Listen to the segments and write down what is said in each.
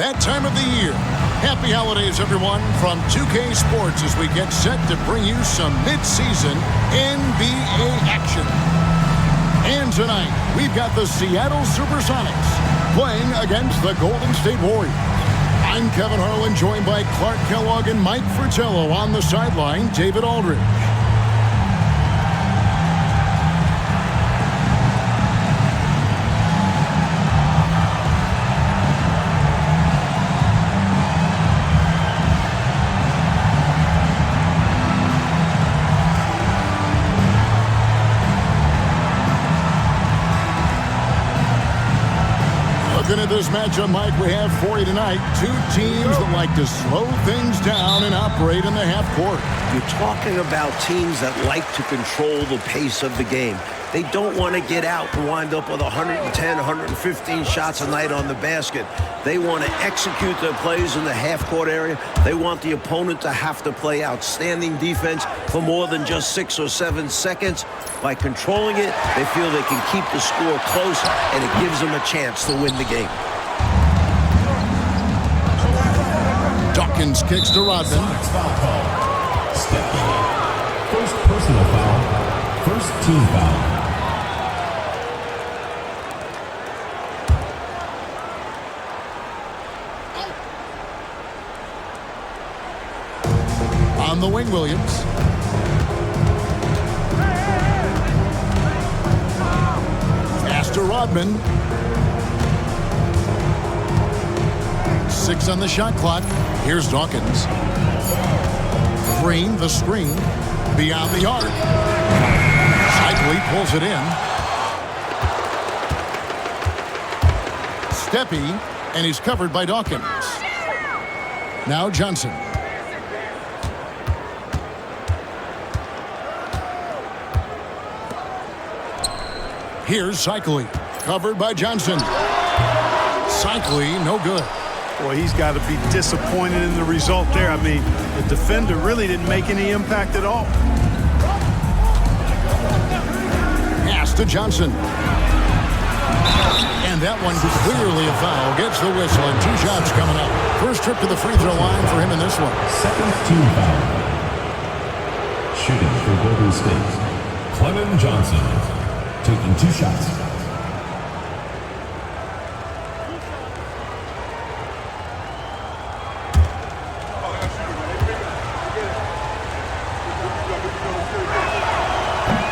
That time of the year. Happy holidays, everyone, from 2K Sports as we get set to bring you some mid-season NBA action. And tonight, we've got the Seattle SuperSonics playing against the Golden State Warriors. I'm Kevin Harlan, joined by Clark Kellogg and Mike Fratello. On the sideline, David Aldridge. Looking at this matchup, Mike, we have for you tonight two teams that like to slow things down and operate in the half court. You're talking about teams that like to control the pace of the game. They don't want to get out and wind up with 110, 115 shots a night on the basket. They want to execute their plays in the half-court area. They want the opponent to have to play outstanding defense for more than just 6 or 7 seconds. By controlling it, they feel they can keep the score close, and it gives them a chance to win the game. Dawkins kicks to Rodman. First personal foul. First team foul. On the wing, Williams. Pass to Rodman. 6 on the shot clock. Here's Dawkins. Green, the screen. Beyond the arc. Cycli pulls it in. Steppy, and he's covered by Dawkins. Now Johnson. Here's Cycli, covered by Johnson. Cycli, no good. Boy, he's got to be disappointed in the result there. I mean, the defender really didn't make any impact at all. Pass to Johnson. And that one clearly a foul. Gets the whistle and 2 shots coming up. First trip to the free throw line for him in this one. Second team foul. Shooting for Golden State. Clement Johnson. Taking 2 shots.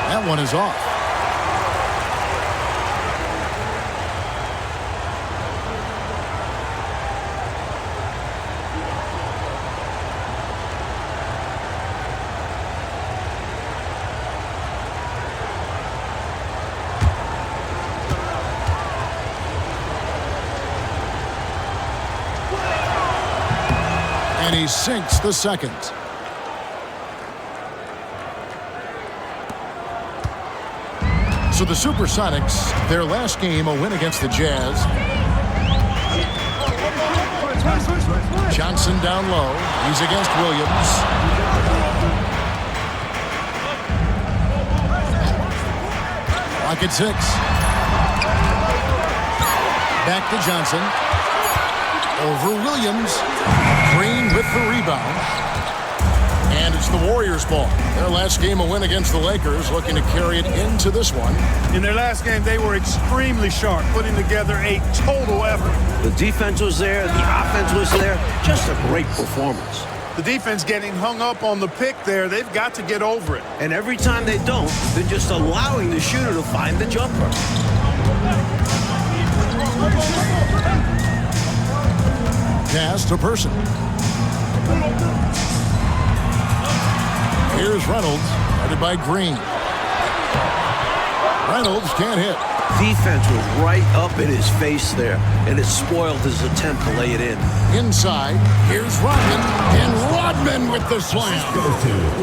That one is off. And he sinks the second. So the SuperSonics, their last game, a win against the Jazz. Johnson down low. He's against Williams. Lock at 6. Back to Johnson. Over Williams. Green with the rebound. And it's the Warriors' ball. Their last game, a win against the Lakers, looking to carry it into this one. In their last game, they were extremely sharp, putting together a total effort. The defense was there. The offense was there. Just a great performance. The defense getting hung up on the pick there. They've got to get over it. And every time they don't, they're just allowing the shooter to find the jumper. Pass to Person. Here's Reynolds, guarded by Green. Reynolds can't hit. Defense was right up in his face there, and it spoiled his attempt to lay it in. Inside, here's Rodman, and Rodman with the slam.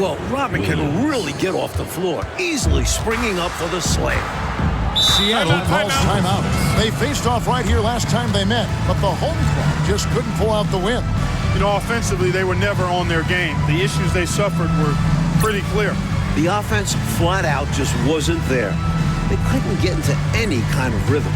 Well, Rodman can really get off the floor, easily springing up for the slam. Seattle calls timeout. They faced off right here last time they met, but the home club just couldn't pull out the win. You know, offensively, they were never on their game. The issues they suffered were pretty clear. The offense flat out just wasn't there. They couldn't get into any kind of rhythm.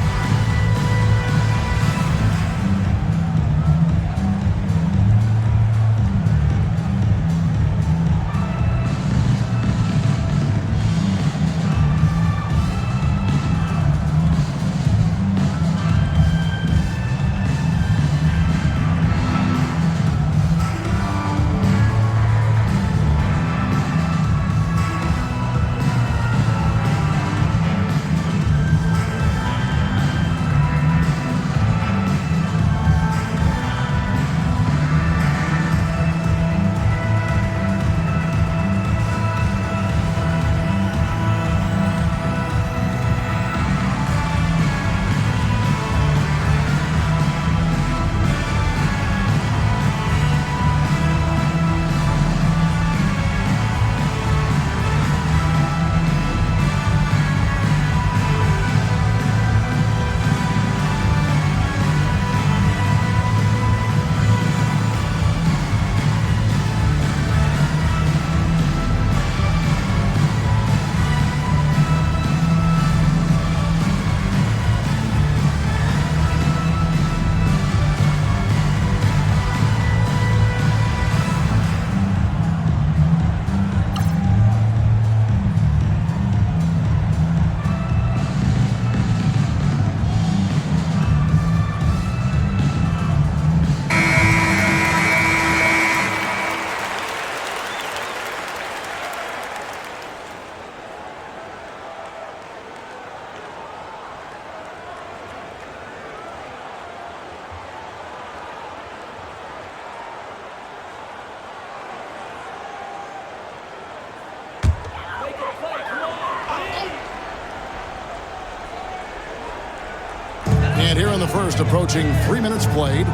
here in the first, approaching 3 minutes played.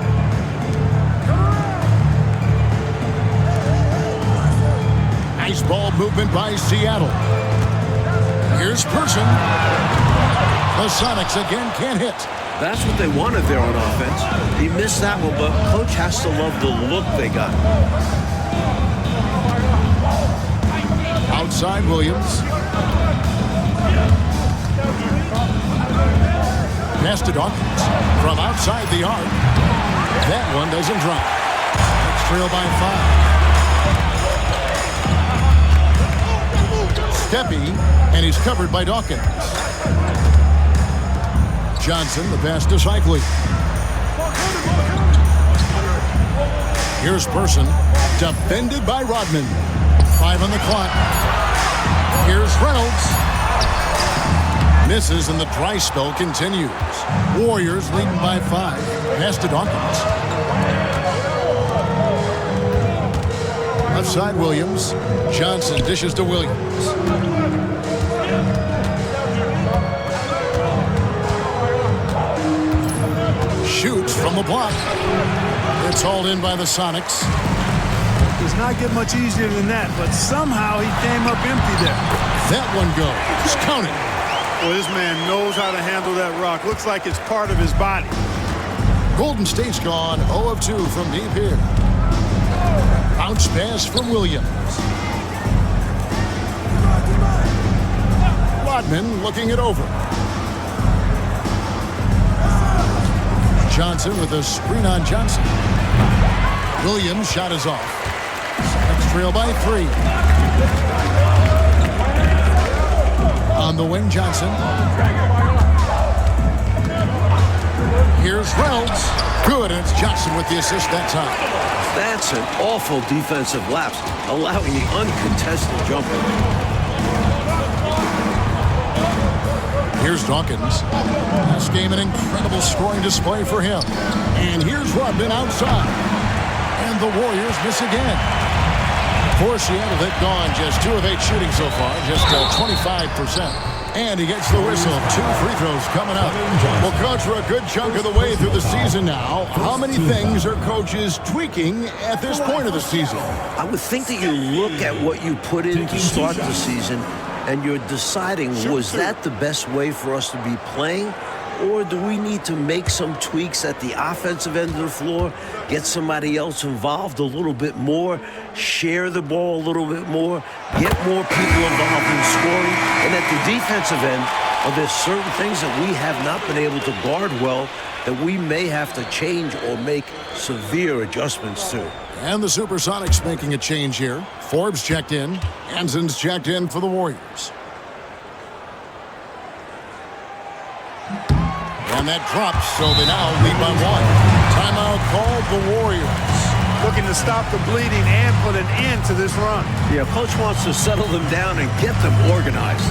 Nice ball movement by Seattle. Here's Person. The Sonics again can't hit. That's what they wanted there on offense. He missed that one, but coach has to love the look they got. Outside Williams. Pass to Dawkins from outside the arc. That one doesn't drop. It's trailed by 5. Steppy, and he's covered by Dawkins. Johnson, the pass to Cycling. Here's Person, defended by Rodman. 5 on the clock. Here's Reynolds. Misses, and the dry spell continues. Warriors leading by 5. Pass to Dawkins. Left side Williams. Johnson dishes to Williams. Shoots from the block. It's hauled in by the Sonics. Does not get much easier than that, but somehow he came up empty there. That one goes. Count it. Well, this man knows how to handle that rock. Looks like it's part of his body. Golden State's gone 0 of 2 from deep here. Bounce pass from Williams. Rodman looking it over. Johnson with a screen on Johnson. Williams' shot is off. Next trail by 3. On the wing, Johnson. Here's Reynolds. Good, and it's Johnson with the assist that time. That's an awful defensive lapse, allowing the uncontested jumper. Here's Dawkins. Last game, an incredible scoring display for him. And here's Rodman outside. And the Warriors miss again. For Seattle, they've gone just 2 of 8 shooting so far, just 25%. And he gets the whistle. 2 free throws coming up. Well, Coach, we're a good chunk of the way through the season now. How many things are coaches tweaking at this point of the season? I would think that you look at what you put in to start the season, and you're deciding, was that the best way for us to be playing? Or do we need to make some tweaks at the offensive end of the floor, get somebody else involved a little bit more, share the ball a little bit more, get more people involved in scoring? And at the defensive end, are there certain things that we have not been able to guard well that we may have to change or make severe adjustments to? And the SuperSonics making a change here. Forbes checked in. Hansen's checked in for the Warriors. And that drops, so they now lead by 1. Timeout called the Warriors. Looking to stop the bleeding and put an end to this run. Yeah, coach wants to settle them down and get them organized.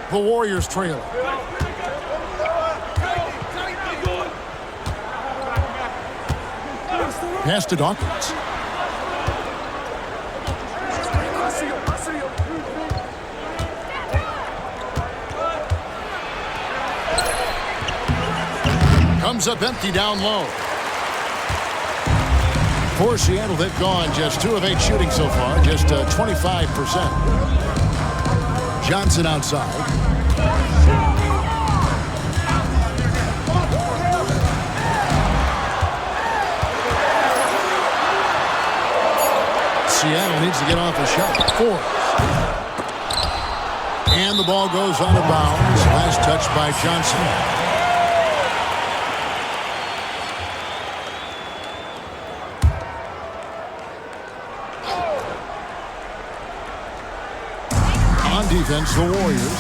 The Warriors trail. Pass to Dawkins. Comes up empty down low. For Seattle, they've gone just 2 of 8 shooting so far, just 25%. Johnson outside. Seattle needs to get off a shot. 4. And the ball goes out of bounds. Last touch by Johnson. Defense, the Warriors.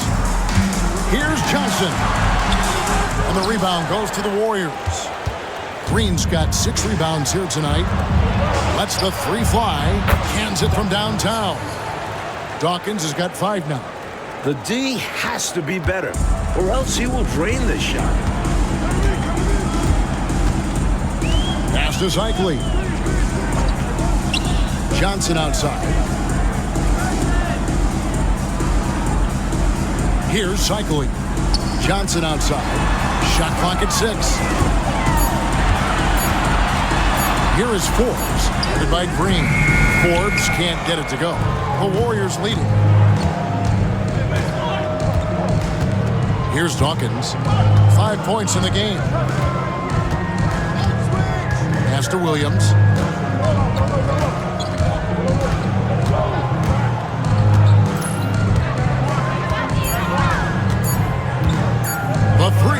Here's Johnson. And the rebound goes to the Warriors. Green's got 6 rebounds here tonight. Lets the 3 fly. Hands it from downtown. Dawkins has got 5 now. The D has to be better, or else he will drain this shot. Pass to Zykley. Johnson outside. Here's Zykley. Johnson outside. Shot clock at 6. Here is Forbes. Headed by Green. Forbes can't get it to go. The Warriors leading. Here's Dawkins. 5 points in the game. Pass to Williams. The 3.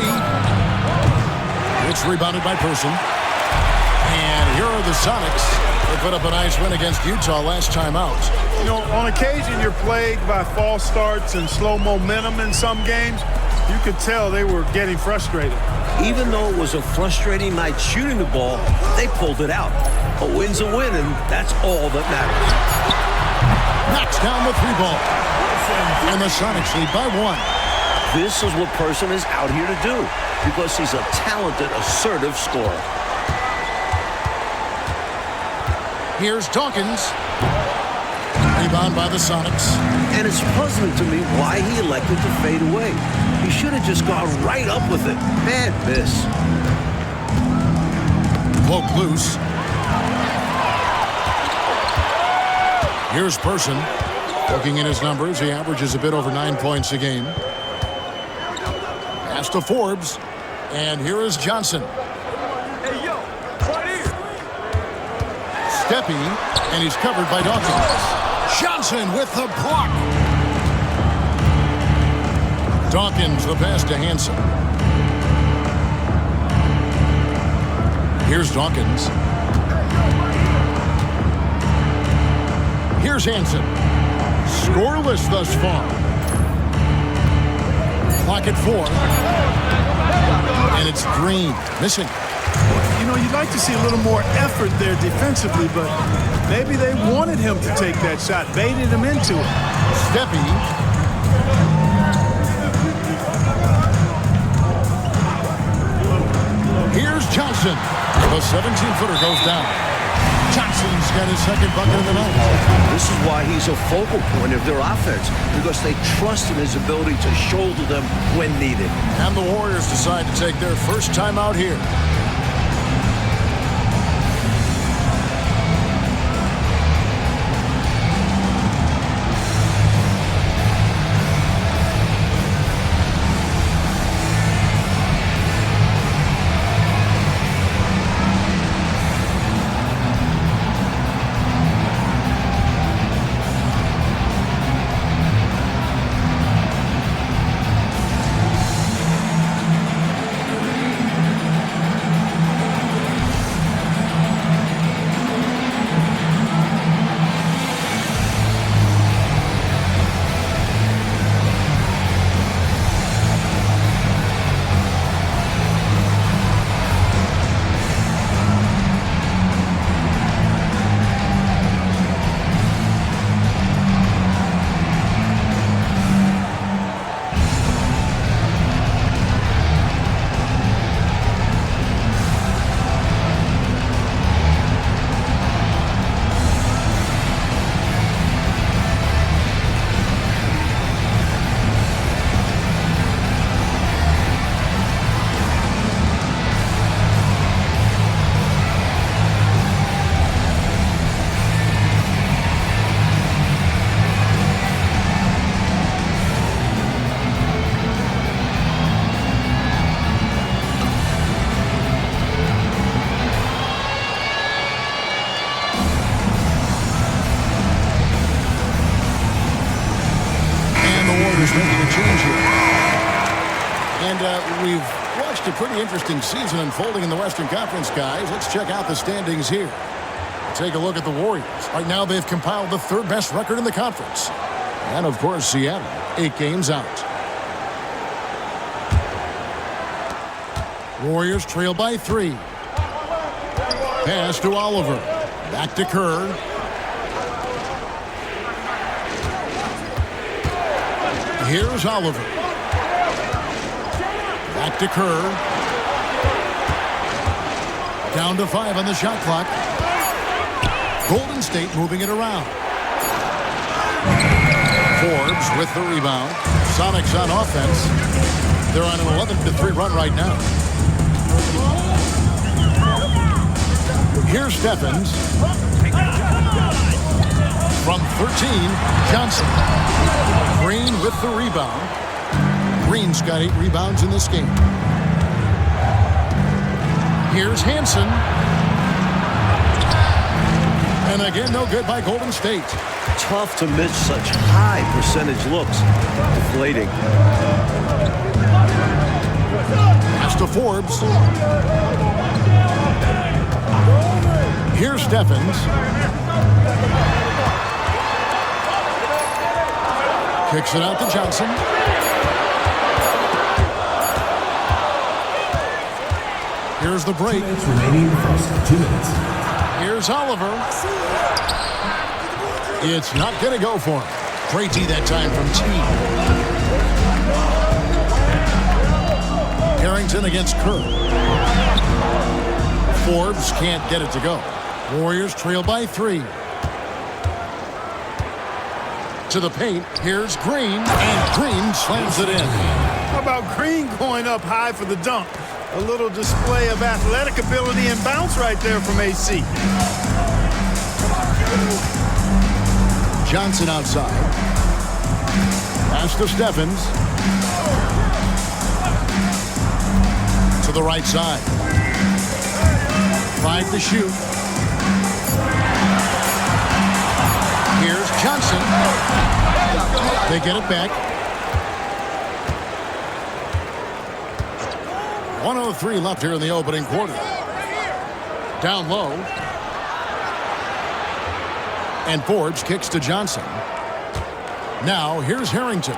It's rebounded by Person. And here are the Sonics. They put up a nice win against Utah last time out. You know, on occasion you're plagued by false starts and slow momentum in some games. You could tell they were getting frustrated. Even though it was a frustrating night shooting the ball, they pulled it out. A win's a win, and that's all that matters. Knocks down the 3 ball. And the Sonics lead by 1. This is what Person is out here to do, because he's a talented, assertive scorer. Here's Dawkins. Rebound by the Sonics. And it's puzzling to me why he elected to fade away. He should have just gone right up with it. Bad miss. Poke loose. Here's Person. Looking at his numbers, he averages a bit over 9 points a game. Pass to Forbes. And here is Johnson. Hey, yo, right here. Steppy, and he's covered by Dawkins. Johnson with the block. Dawkins, the pass to Hansen. Here's Dawkins. Here's Hansen. Scoreless thus far. Clock at 4. And it's Green, missing. You know, you'd like to see a little more effort there defensively, but maybe they wanted him to take that shot, baited him into it. Steppy. Here's Johnson. The 17-footer goes down. Johnson's got his second bucket of the night. This is why he's a focal point of their offense, because they trust in his ability to shoulder them when needed. And the Warriors decide to take their first time out here. We've watched a pretty interesting season unfolding in the Western Conference, guys. Let's check out the standings here. Take a look at the Warriors. Right now, they've compiled the third best record in the conference. And, of course, Seattle, 8 games out. Warriors trail by 3. Pass to Oliver. Back to Kerr. Here's Oliver. Back to Kerr. Down to 5 on the shot clock. Golden State moving it around. Forbes with the rebound. Sonics on offense. They're on an 11-3 run right now. Here's Stephens. From 13, Johnson. Green with the rebound. Green's got 8 rebounds in this game. Here's Hansen. And again, no good by Golden State. Tough to miss such high percentage looks. Deflating. Pass to Forbes. Here's Stephens. Kicks it out to Johnson. Here's the break. 2 minutes remaining first. 2 minutes. Here's Oliver. It's not going to go for him. Great D that time from T. Harrington against Kerr. Forbes can't get it to go. Warriors trail by 3. To the paint. Here's Green. And Green slams it in. How about Green going up high for the dunk? A little display of athletic ability and bounce right there from AC. Johnson outside. Pass to Stephens. To the right side. 5 to shoot. Here's Johnson. They get it back. 1:03 left here in the opening quarter. Down low. And Forbes kicks to Johnson. Now, here's Harrington.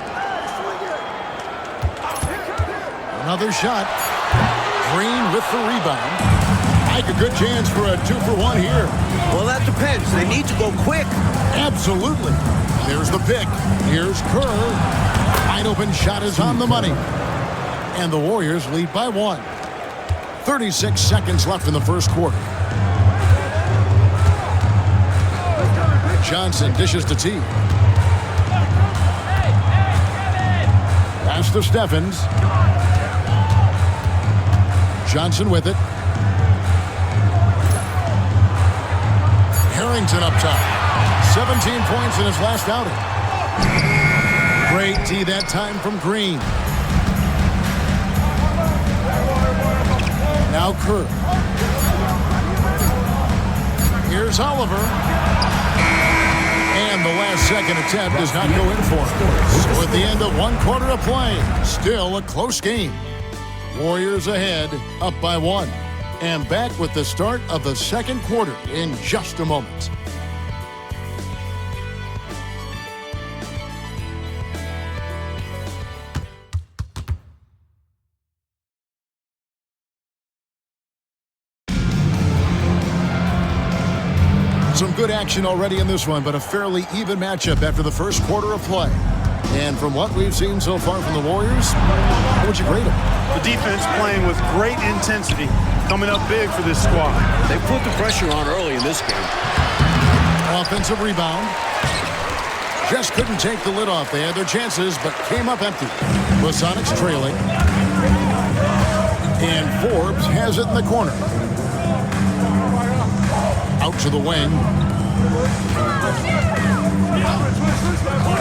Another shot. Green with the rebound. Like a good chance for a 2-for-1 here. Well, that depends. They need to go quick. Absolutely. There's the pick. Here's Kerr. Wide open shot is on the money. And the Warriors lead by 1. 36 seconds left in the first quarter. Johnson dishes to T. Pass to Stephens. Johnson with it. Harrington up top. 17 points in his last outing. Great D that time from Green. Now Kerr. Here's Oliver. And the last second attempt does not go in for him. So at the end of 1 quarter of play, still a close game. Warriors ahead, up by 1. And back with the start of the second quarter in just a moment. Some good action already in this one, but a fairly even matchup after the first quarter of play. And from what we've seen so far from the Warriors, how would you grade them? The defense playing with great intensity, coming up big for this squad. They put the pressure on early in this game. Offensive rebound. Just couldn't take the lid off. They had their chances, but came up empty. The Sonics trailing. And Forbes has it in the corner. Out to the wing.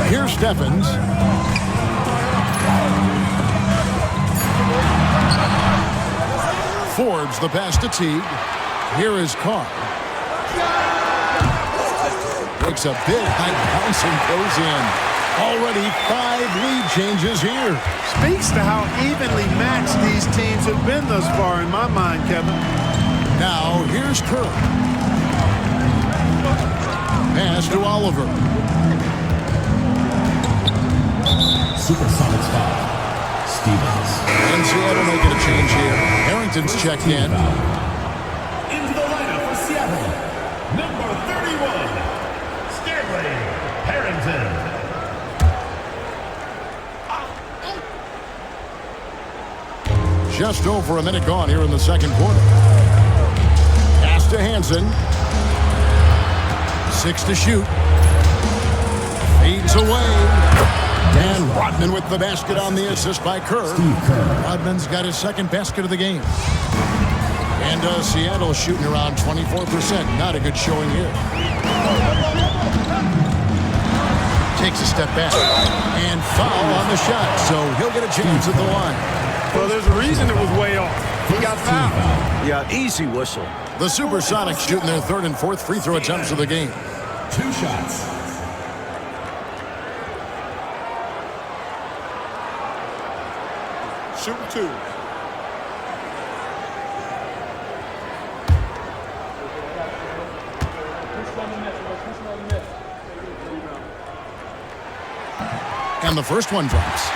Here's Stephens. Forbes the pass to Teague. Here is Carr. Makes a big high bounce and goes in. Already 5 lead changes here. Speaks to how evenly matched these teams have been thus far in my mind, Kevin. Now, here's Kerr. Pass to Oliver. SuperSonics foul. Stevens. And Seattle making a change here. Harrington's checked in. Into the lineup for Seattle, number 31, Stanley Harrington. Just over a minute gone here in the second quarter. Pass to Hansen. 6 to shoot. Feeds away. Dan Rodman with the basket on the assist by Kerr. Rodman's got his second basket of the game. And Seattle shooting around 24%. Not a good showing here. Takes a step back. And foul on the shot. So he'll get a chance at the line. Well, there's a reason it was way off. He got fouled. Yeah, easy whistle. The SuperSonics shooting their third and fourth free throw attempts of the game. 2 shots. Shoot 2. And the first one drops.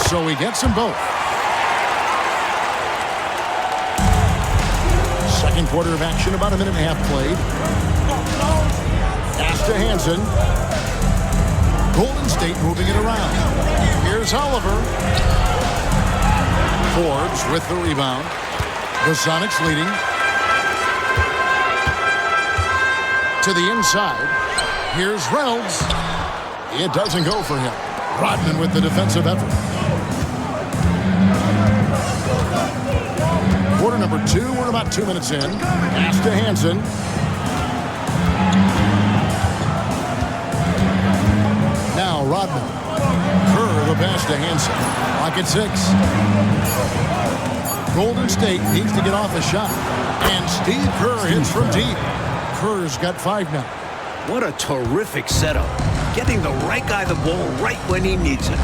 So he gets them both. Second quarter of action, about a minute and a half played. Pass to Hansen. Golden State moving it around. Here's Oliver. Forbes with the rebound. The Sonics leading. To the inside. Here's Reynolds. It doesn't go for him. Rodman with the defensive effort. Quarter number 2. We're about 2 minutes in. Pass to Hansen. Now Rodman. Kerr the pass to Hansen. Clock at 6. Golden State needs to get off a shot. And Steve Kerr hits from deep. Kerr's got 5 now. What a terrific setup. Getting the right guy the ball right when he needs it.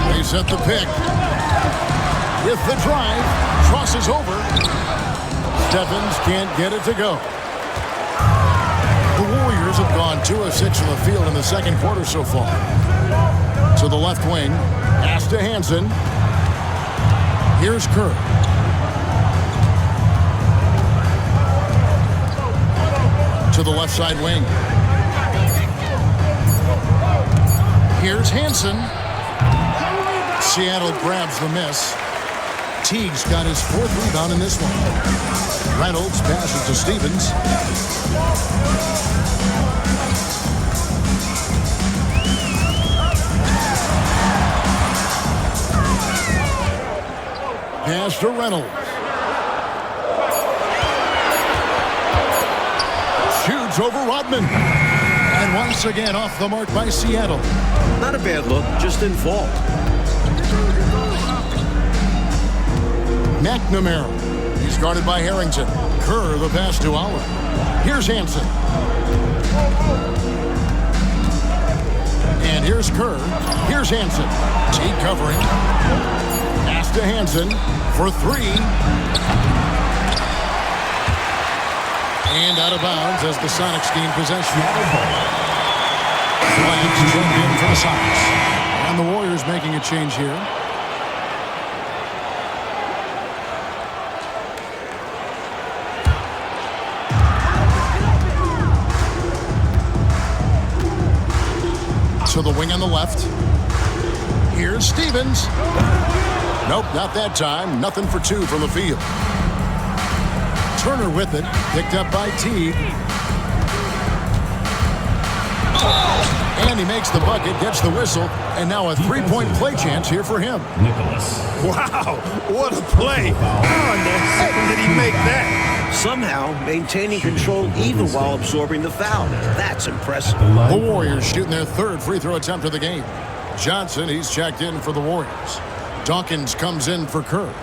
They set the pick. With the drive, crosses over. Stephens can't get it to go. The Warriors have gone 2 of 6 from the field in the second quarter so far. To the left wing, pass to Hansen. Here's Kerr. To the left side wing. Here's Hansen. Seattle grabs the miss. Teague's got his 4th rebound in this one. Reynolds passes to Stevens. Pass to Reynolds. Shoots over Rodman. And once again off the mark by Seattle. Not a bad look, just didn't fall. McNamara. He's guarded by Harrington. Kerr the pass to Oliver. Here's Hansen. And here's Kerr. Here's Hansen. Teague covering. Pass to Hansen for 3. And out of bounds as the Sonics gain possession. Flags jumped in for the Sonics. And the Warriors making a change here. To the wing on the left. Here's Stevens. Nope, not that time. Nothing for 2 from the field. Turner with it. Picked up by Teague. And he makes the bucket, gets the whistle, and now a three-point play chance here for him. Nicholas. Wow, what a play. How in the heck did he make that? Somehow maintaining control even while absorbing the foul. That's impressive. The Warriors shooting their third free throw attempt of the game. Johnson, he's checked in for the Warriors. Dawkins comes in for Kerr.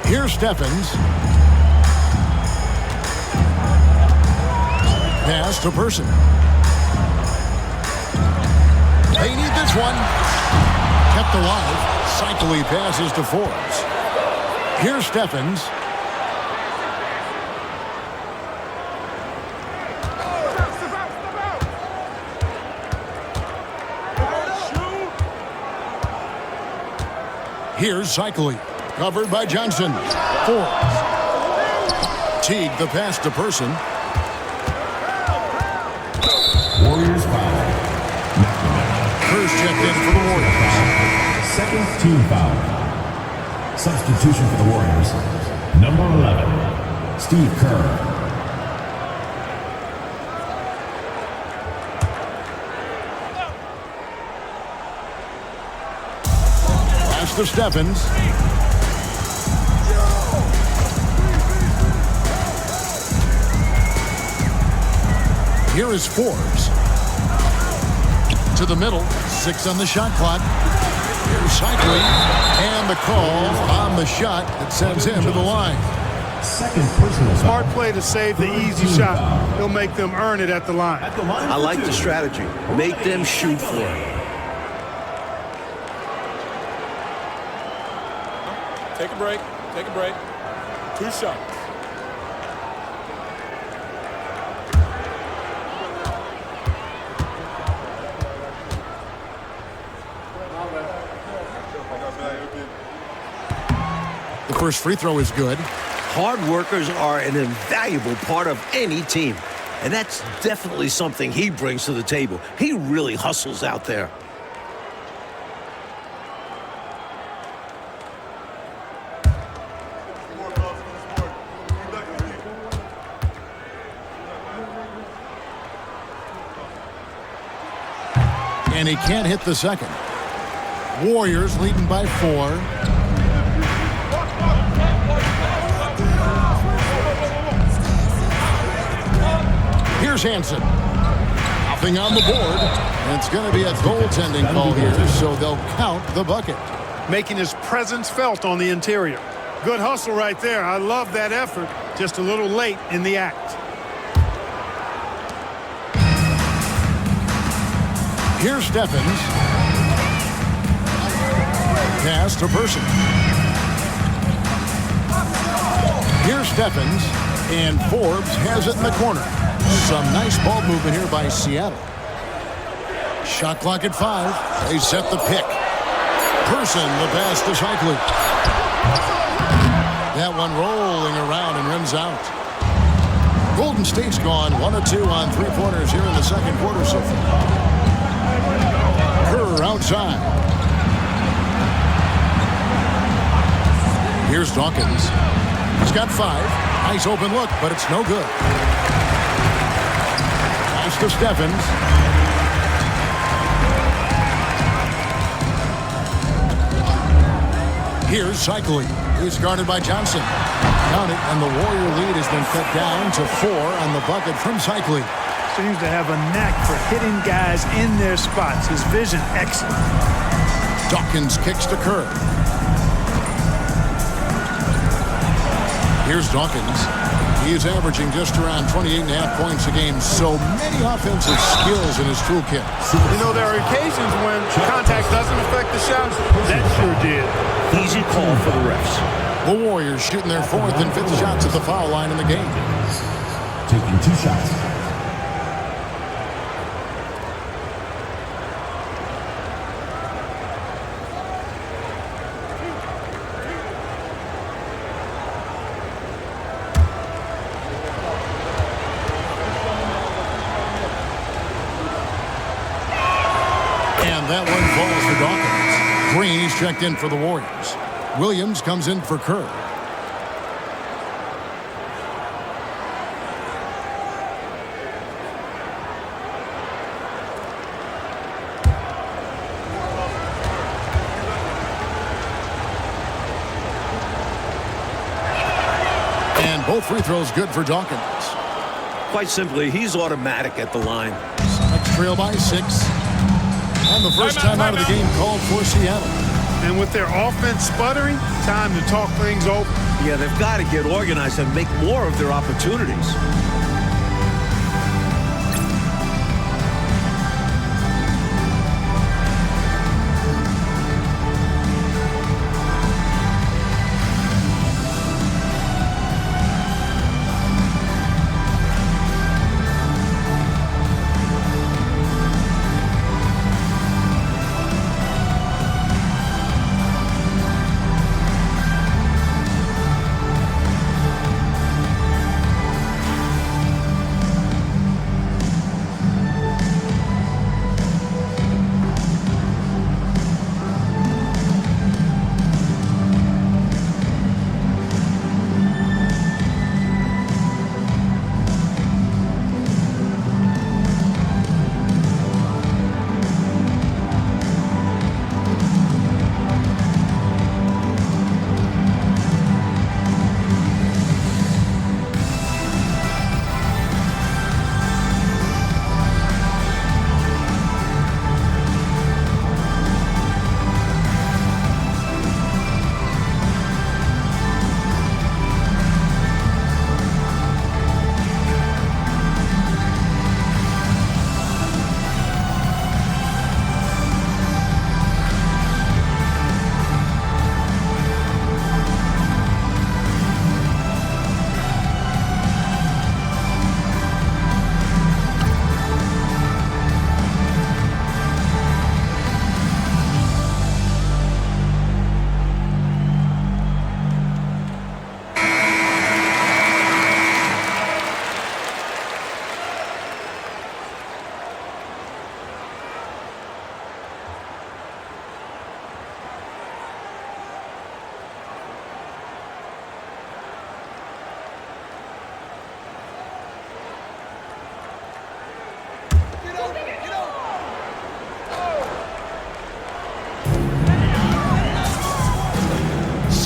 Here's Stephens. Pass to Person. They need this one. Kept alive. Cycling passes to Forbes. Here's Stephens. Here's Cycling. Covered by Johnson. Forbes. Teague the pass to Person. Warriors foul. Kerr's checked in for the Warriors. Second team foul. Substitution for the Warriors. Number 11, Steve Kerr. Pass to Stephens. Here is Forbes. To the middle. 6 on the shot clock. Here's Cycling. And the call on the shot that sends him to the line. Second personal foul. Smart play to save the easy shot. He'll make them earn it at the line. I like the strategy. Make them shoot for it. Take a break. Take a break. 2 shots. The first free throw is good. Hard workers are an invaluable part of any team. And that's definitely something he brings to the table. He really hustles out there. And he can't hit the second. Warriors leading by 4. Here's Hansen. Nothing on the board. And it's going to be a goaltending call here, so they'll count the bucket. Making his presence felt on the interior. Good hustle right there. I love that effort. Just a little late in the act. Here's Stephens. Pass to Person. Here's Stephens. And Forbes has it in the corner. Some nice ball movement here by Seattle. Shot clock at 5. They set the pick. Person, the pass to Cycling. That one rolling around and rims out. Golden State's gone 1 of 2 on 3-pointers here in the second quarter so far. Kerr outside. Here's Dawkins. He's got 5. Nice open look, but it's no good. Pass to Stephens. Here's Cycling. He's guarded by Johnson. Count it, and the Warrior lead has been cut down to 4 on the bucket from Cycling. Seems to have a knack for hitting guys in their spots. His vision excellent. Dawkins kicks to Kerr. Here's Dawkins. He is averaging just around 28.5 points a game. So many offensive skills in his toolkit. You know, there are occasions when contact doesn't affect the shot. That sure did. Easy call for the refs. The Warriors shooting their 4th and 5th shots at the foul line in the game. Taking 2 shots. checked in for the Warriors. Williams comes in for Kerr. And both free throws good for Dawkins. Quite simply, he's automatic at the line. Sonics trail by 6. And the first time out of the game called for Seattle. And with their offense sputtering, time to talk things over. Yeah, they've got to get organized and make more of their opportunities.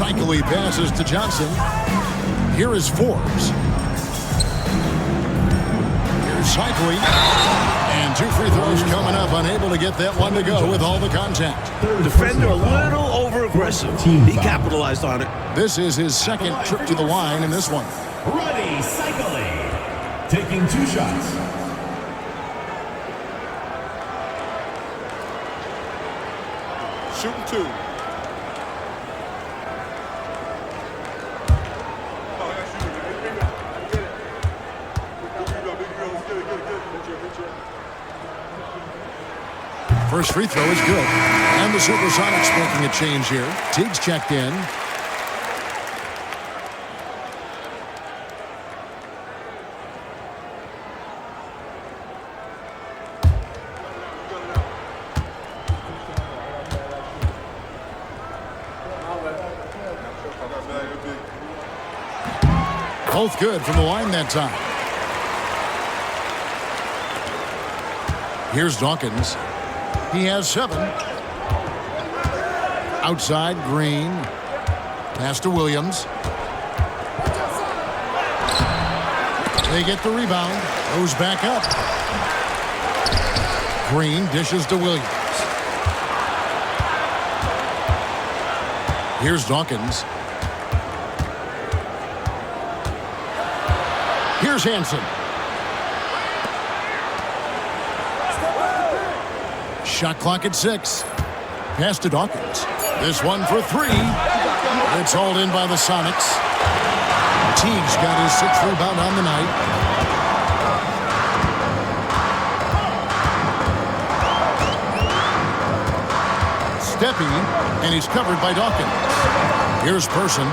Cycling passes to Johnson. Here is Forbes. Here's Cycling. And 2 free throws coming up. Unable to get that one to go with all the contact. Defender a little over-aggressive. He capitalized on it. This is his second trip to the line in this one. Ready, Cycling. Taking 2 shots. Shooting 2. First free throw is good. And the SuperSonics making a change here. Teague's checked in. Both good from the line that time. Here's Dawkins. He has 7. Outside, Green. Pass to Williams. They get the rebound. Goes back up. Green dishes to Williams. Here's Dawkins. Here's Hansen. Shot clock at 6. Pass to Dawkins. This one for 3. It's hauled in by the Sonics. Teague's got his 6th rebound on the night. Steppy, and he's covered by Dawkins. Here's Person.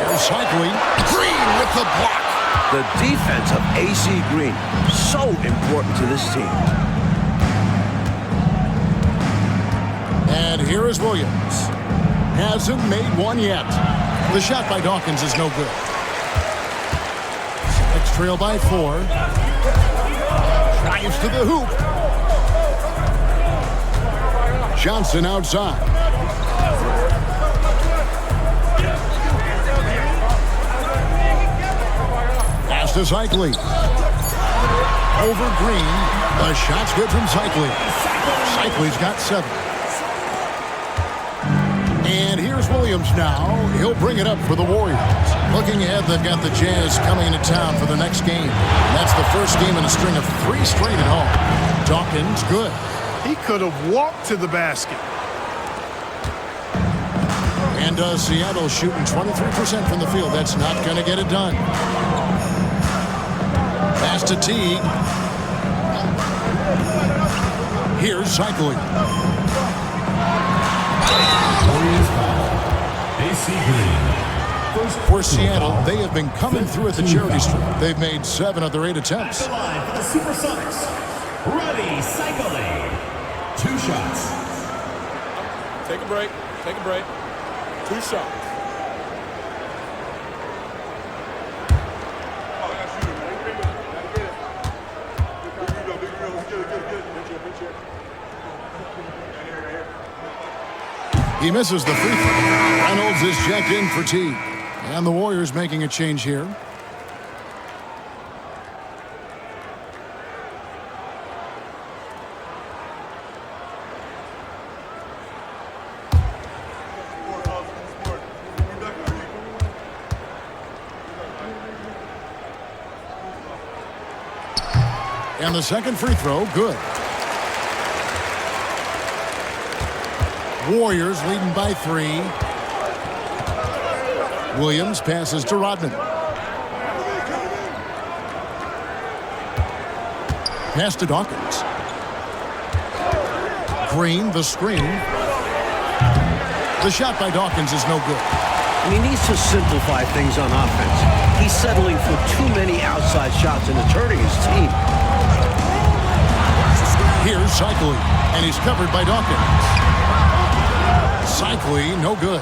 Here's Cycling. Green with the block. The defense of AC Green, so important to this team. And here is Williams. Hasn't made one yet. The shot by Dawkins is no good. Sonics trail by 4. Drives to the hoop. Johnson outside. Pass to Cycli. Over Green. The shot's good from Cycli. Cycli's got 7. And here's Williams now. He'll bring it up for the Warriors. Looking ahead, they've got the Jazz coming into town for the next game. That's the first game in a string of 3 straight at home. Dawkins, good. He could have walked to the basket. And Seattle shooting 23% from the field. That's not going to get it done. Pass to Teague. Here's Cycling. For Seattle, they have been coming through at the charity strip. They've made 7 of their 8 attempts. The line for the SuperSonics. Ready, cycling. 2 shots. Take a break. Take a break. 2 shots. He misses the free throw. Reynolds is checked in for Teague. And the Warriors making a change here. And the second free throw, good. Warriors leading by 3. Williams passes to Rodman. Pass to Dawkins. Green, the screen. The shot by Dawkins is no good. And he needs to simplify things on offense. He's settling for too many outside shots and it's hurting his team. Here's Cycli, and he's covered by Dawkins. Cycli, no good.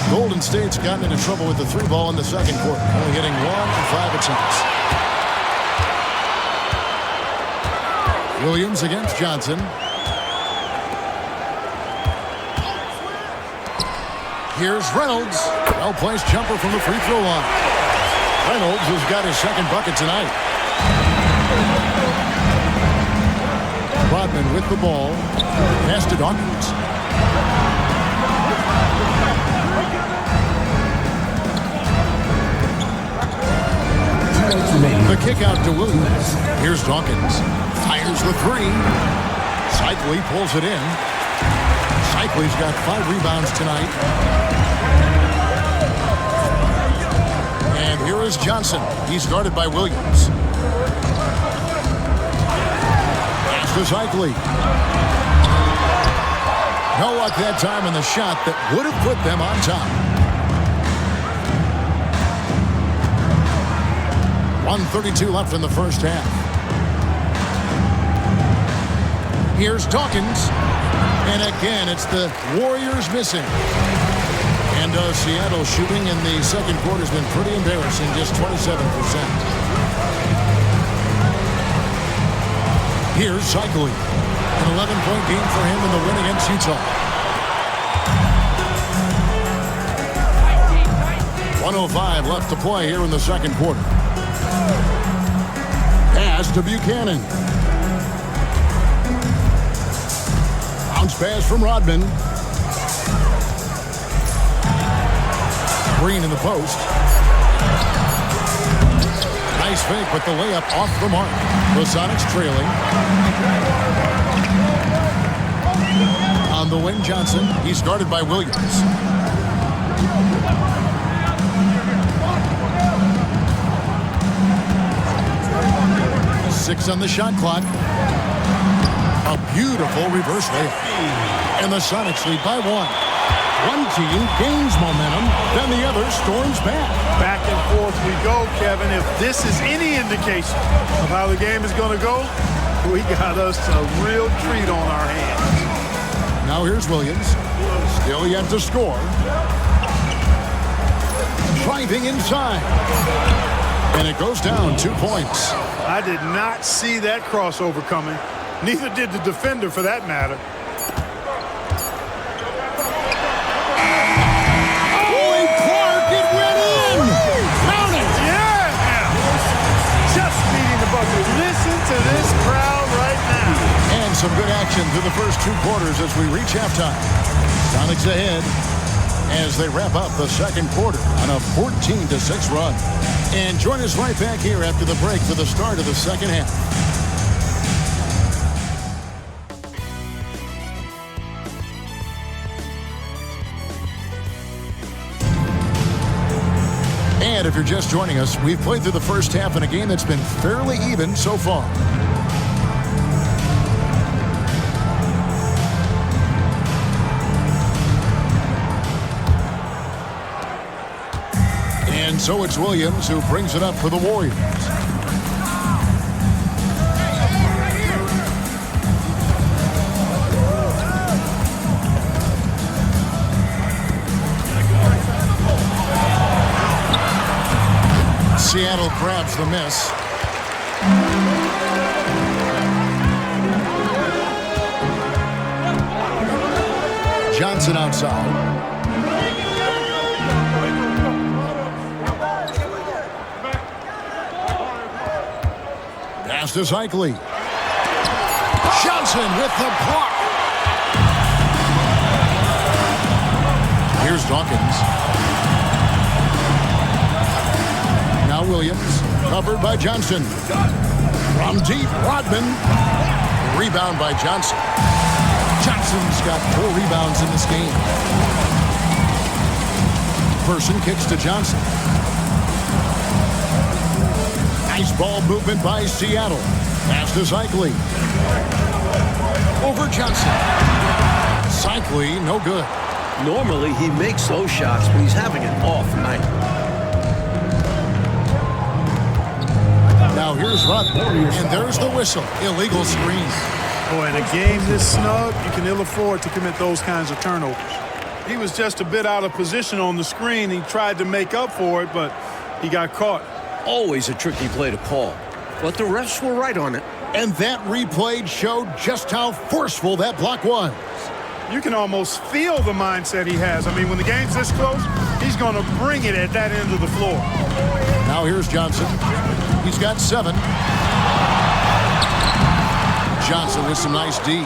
Golden State's gotten into trouble with the 3 ball in the second quarter, only hitting 1 of 5 attempts. Williams against Johnson. Here's Reynolds. Well-placed jumper from the free throw line. Reynolds has got his second bucket tonight. Rodman with the ball. Pass to Dawkins. The kick out to Williams. Here's Dawkins. Fires the 3. Cycli pulls it in. Cycli's got 5 rebounds tonight. And here is Johnson. He's guarded by Williams. Pass to Cycli. No luck that time in the shot that would have put them on top. 1:32 left in the first half. Here's Dawkins. And again, it's the Warriors missing. And Seattle shooting in the second quarter has been pretty embarrassing, just 27%. Here's Cycli. An 11-point game for him in the win against Utah. 1:05 left to play here in the second quarter. Pass to Buchanan. Bounce pass from Rodman. Green in the post. Nice fake, but the layup off the mark. The Sonics trailing. On the wing, Johnson. He's guarded by Williams. Six on the shot clock. A beautiful reverse layup. And the Sonics lead by 1. One team gains momentum, then the other storms back. Back and forth we go, Kevin. If this is any indication of how the game is going to go, we got us a real treat on our hands. Now Now here's Williams. Still yet to score. Driving inside. And it goes down 2 points. I did not see that crossover coming. Neither did the defender for that matter. Oh, Clark, it went in! Count it! Yeah! Just beating the bucket. Listen to this crowd right now. And some good action through the first 2 quarters as we reach halftime. Sonics ahead as they wrap up the second quarter on a 14-6 run. And join us right back here after the break for the start of the second half. And if you're just joining us, we've played through the first half in a game that's been fairly even so far. And so it's Williams who brings it up for the Warriors. Seattle grabs the miss. Johnson outside. Pass to Cycli. Johnson with the block. Here's Dawkins. Now Williams, covered by Johnson. From deep, Rodman. Rebound by Johnson. Johnson's got 4 rebounds in this game. Person kicks to Johnson. Nice ball movement by Seattle. Pass to Cycli. Over Johnson. Cycli, no good. Normally, he makes those shots, but he's having an off night. Now here's Rodman, and there's the whistle. Illegal screen. Boy, in a game this snug, you can ill afford to commit those kinds of turnovers. He was just a bit out of position on the screen. He tried to make up for it, but he got caught. Always a tricky play to call, but the refs were right on it. And that replay showed just how forceful that block was. You can almost feel the mindset he has. I mean, when the game's this close, he's going to bring it at that end of the floor. Now here's Johnson. He's got 7. Johnson with some nice D.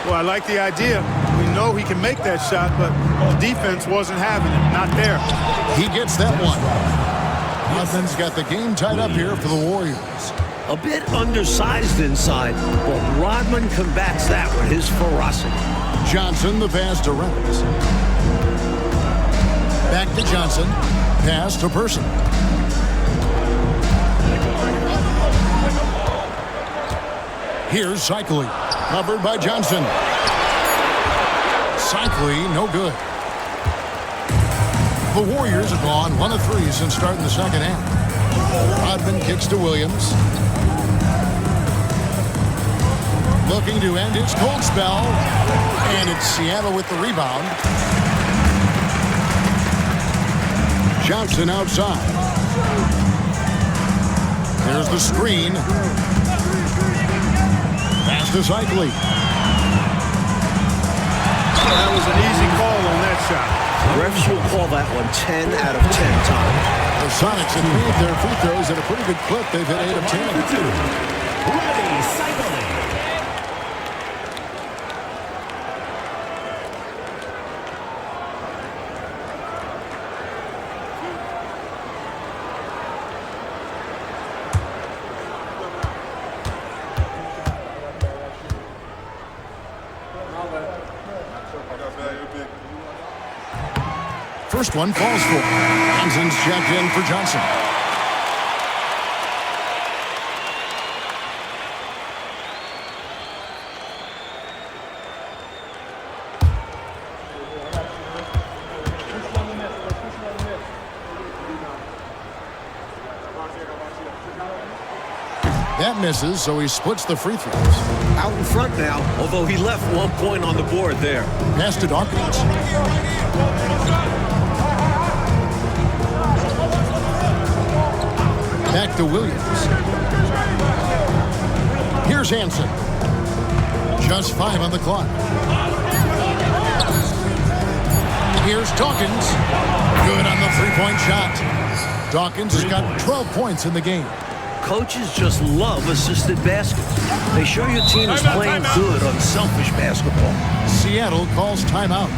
Well, I like the idea. We know he can make that shot, but the defense wasn't having it. Not there. He gets that one. Rodman's got the game tied up here for the Warriors. A bit undersized inside, but Rodman combats that with his ferocity. Johnson, the pass to Reynolds. Back to Johnson. Pass to Person. Here's Cycli. Covered by Johnson. Cycli, no good. The Warriors have gone 1 of 3 since starting the second half. Rodman kicks to Williams. Looking to end his cold spell. And it's Seattle with the rebound. Johnson outside. There's the screen. Pass to Cycli. That was an easy call on that shot. Refs will call that one 10 out of 10 times. The Sonics have made their free throws at a pretty good clip. They've hit 8 of 10. Ready, Cycli. First one falls for. Johnson's checked in for Johnson. That misses, so he splits the free throws. Out in front now, although he left 1 point on the board there. Pass to Dawkins. Back to Williams. Here's Hansen. Just 5 on the clock. Here's Dawkins. Good on the three-point shot. Dawkins has got 12 points in the game. Coaches just love assisted baskets. They show your team is playing good, unselfish basketball. Seattle calls timeout.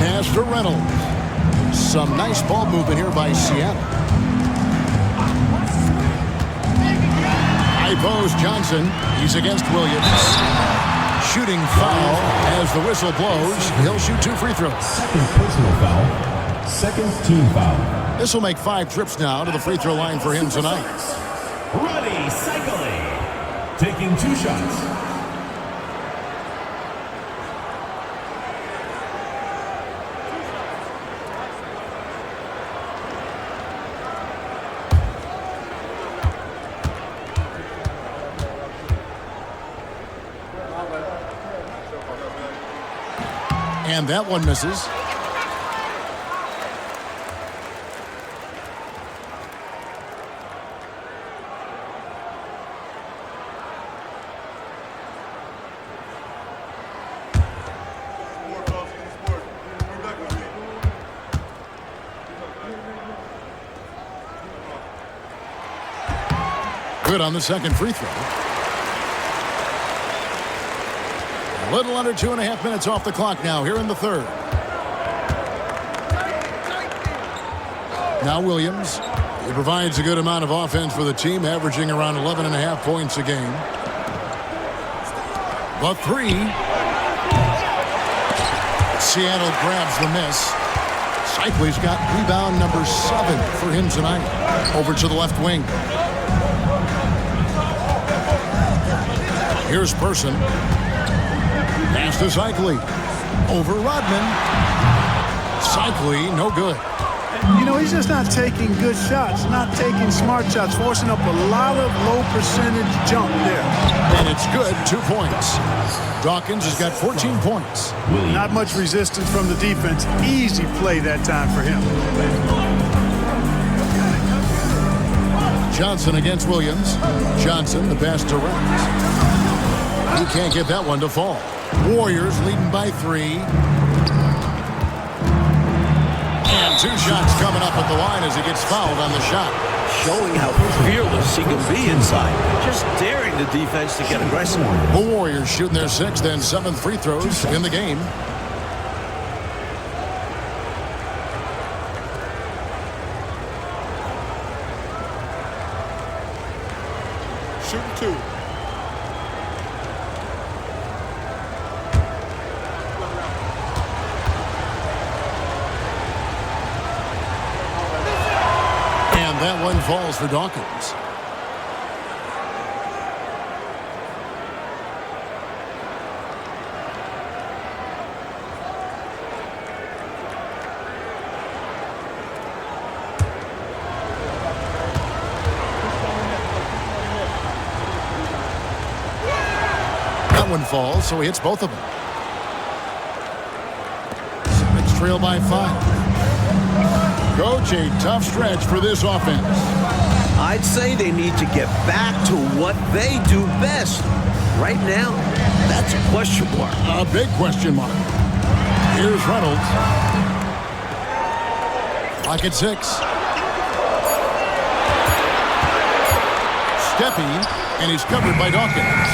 Pass to Reynolds. Some nice ball movement here by Seattle. High post Johnson. He's against Williams. Shooting foul as the whistle blows. He'll shoot 2 free throws. Second personal foul. Second team foul. This will make 5 trips now to the free throw line for him tonight. Ready, cycling. Taking 2 shots. And that one misses. Good on the second free throw. A little under 2.5 minutes off the clock now here in the third. Now Williams. He provides a good amount of offense for the team, averaging around 11.5 points a game. The three. Seattle grabs the miss. Cycley's got rebound number 7 for him tonight. Over to the left wing. Here's Person. Pass to Cycley. Over Rodman. Cycley, no good. You know, he's just not taking good shots, not taking smart shots, forcing up a lot of low percentage jump there. And it's good, 2 points. Dawkins has got 14 points. Not much resistance from the defense. Easy play that time for him. Johnson against Williams. Johnson, the pass direct. He can't get that one to fall. Warriors leading by 3. And 2 shots coming up at the line as he gets fouled on the shot. Showing how fearless he can be inside. Just daring the defense to get aggressive. The Warriors shooting their 6th and 7th free throws in the game. Shooting 2. And that one falls for Dawkins. That one falls, so he hits both of them. Sonics trail by 5. Coach, a tough stretch for this offense. I'd say they need to get back to what they do best. Right now, that's a question mark. A big question mark. Here's Reynolds. Clock at 6. Stepping, and he's covered by Dawkins.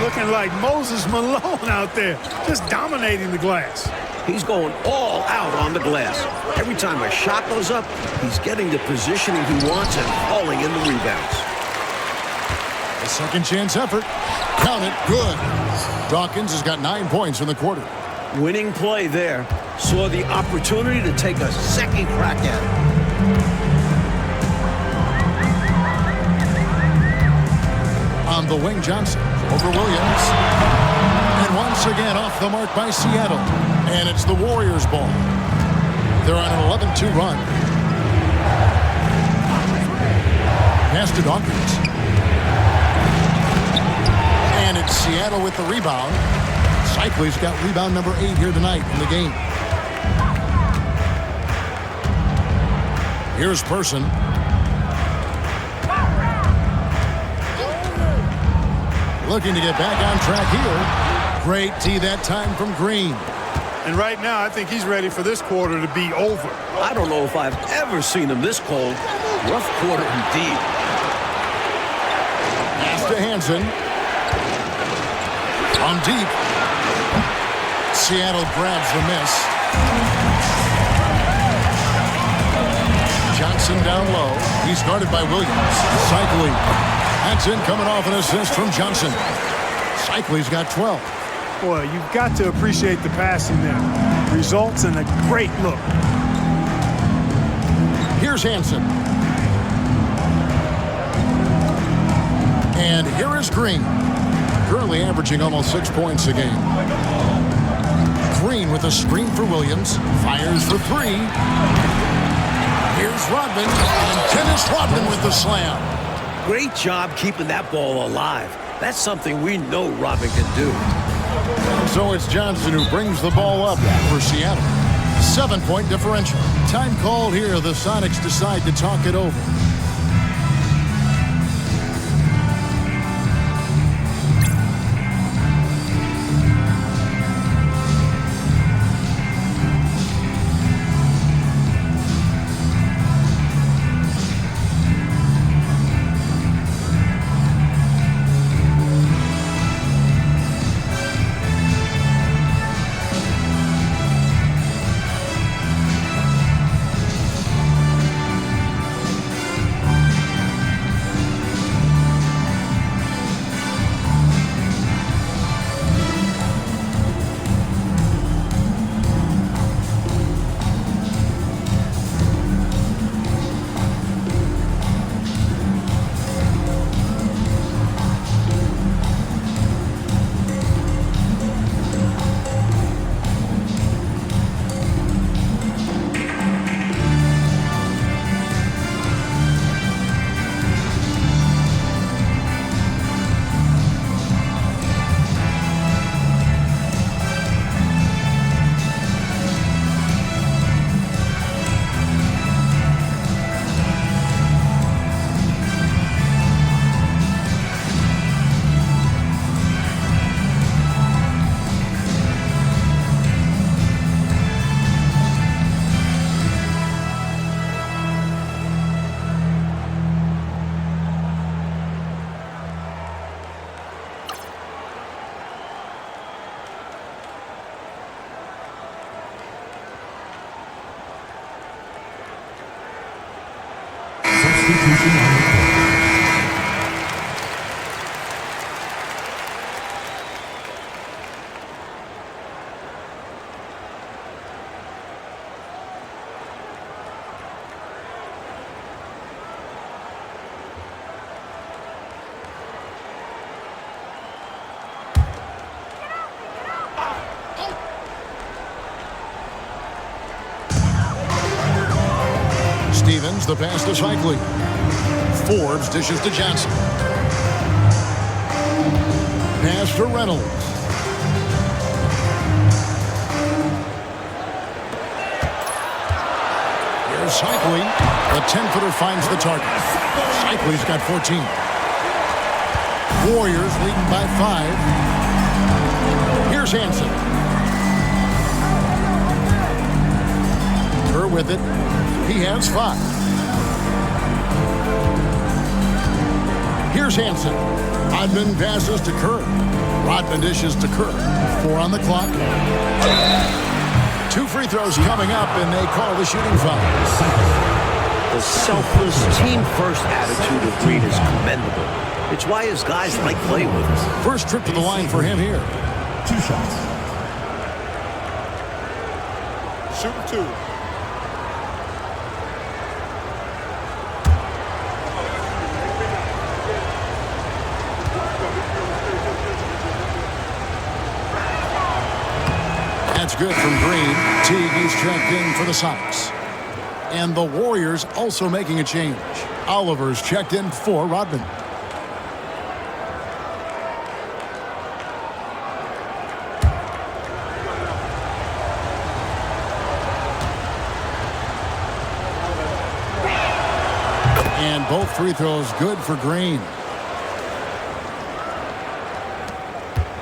Looking like Moses Malone out there, just dominating the glass. He's going all out on the glass. Every time a shot goes up, he's getting the positioning he wants and hauling in the rebounds. A second chance effort. Count it. Good. Dawkins has got 9 points in the quarter. Winning play there. Saw the opportunity to take a second crack at it. On the wing, Johnson over Williams. And once again off the mark by Seattle. And it's the Warriors' ball. They're on an 11-2 run. Pass to Dawkins. And it's Seattle with the rebound. Cycley's got rebound number 8 here tonight in the game. Here's Person. Looking to get back on track here. Great tee that time from Green. And right now, I think he's ready for this quarter to be over. I don't know if I've ever seen him this cold. Rough quarter indeed. Pass to Hansen. On deep. Seattle grabs the miss. Johnson down low. He's guarded by Williams. Cycling. That's in coming off an assist from Johnson. Cycley's got 12. Boy, you've got to appreciate the passing there. Results in a great look. Here's Hansen. And here is Green. Currently averaging almost 6 points a game. Green with a screen for Williams. Fires for 3. Here's Rodman. And Dennis Rodman with the slam. Great job keeping that ball alive. That's something we know Rodman can do. So it's Johnson who brings the ball up for Seattle. 7-point differential. Time called here. The Sonics decide to talk it over. Substitution on the court. Stevens, the pass to Cycli. Forbes dishes to Johnson. Pass to Reynolds. Here's Cycli. The 10-footer finds the target. Cycli's got 14. Warriors leading by 5. Here's Hansen. Kerr with it. He has 5. Here's Hansen. Rodman passes to Kerr. Rodman dishes to Kerr. 4 on the clock. 2 free throws coming up, and they call the shooting foul. The selfless, team-first attitude of Green is commendable. It's why his guys like playing with him. First trip to the line for him here. 2 shots. Shooting 2. That's good from Green. Teague is checked in for the Sonics. And the Warriors also making a change. Oliver's checked in for Rodman. And both free throws good for Green.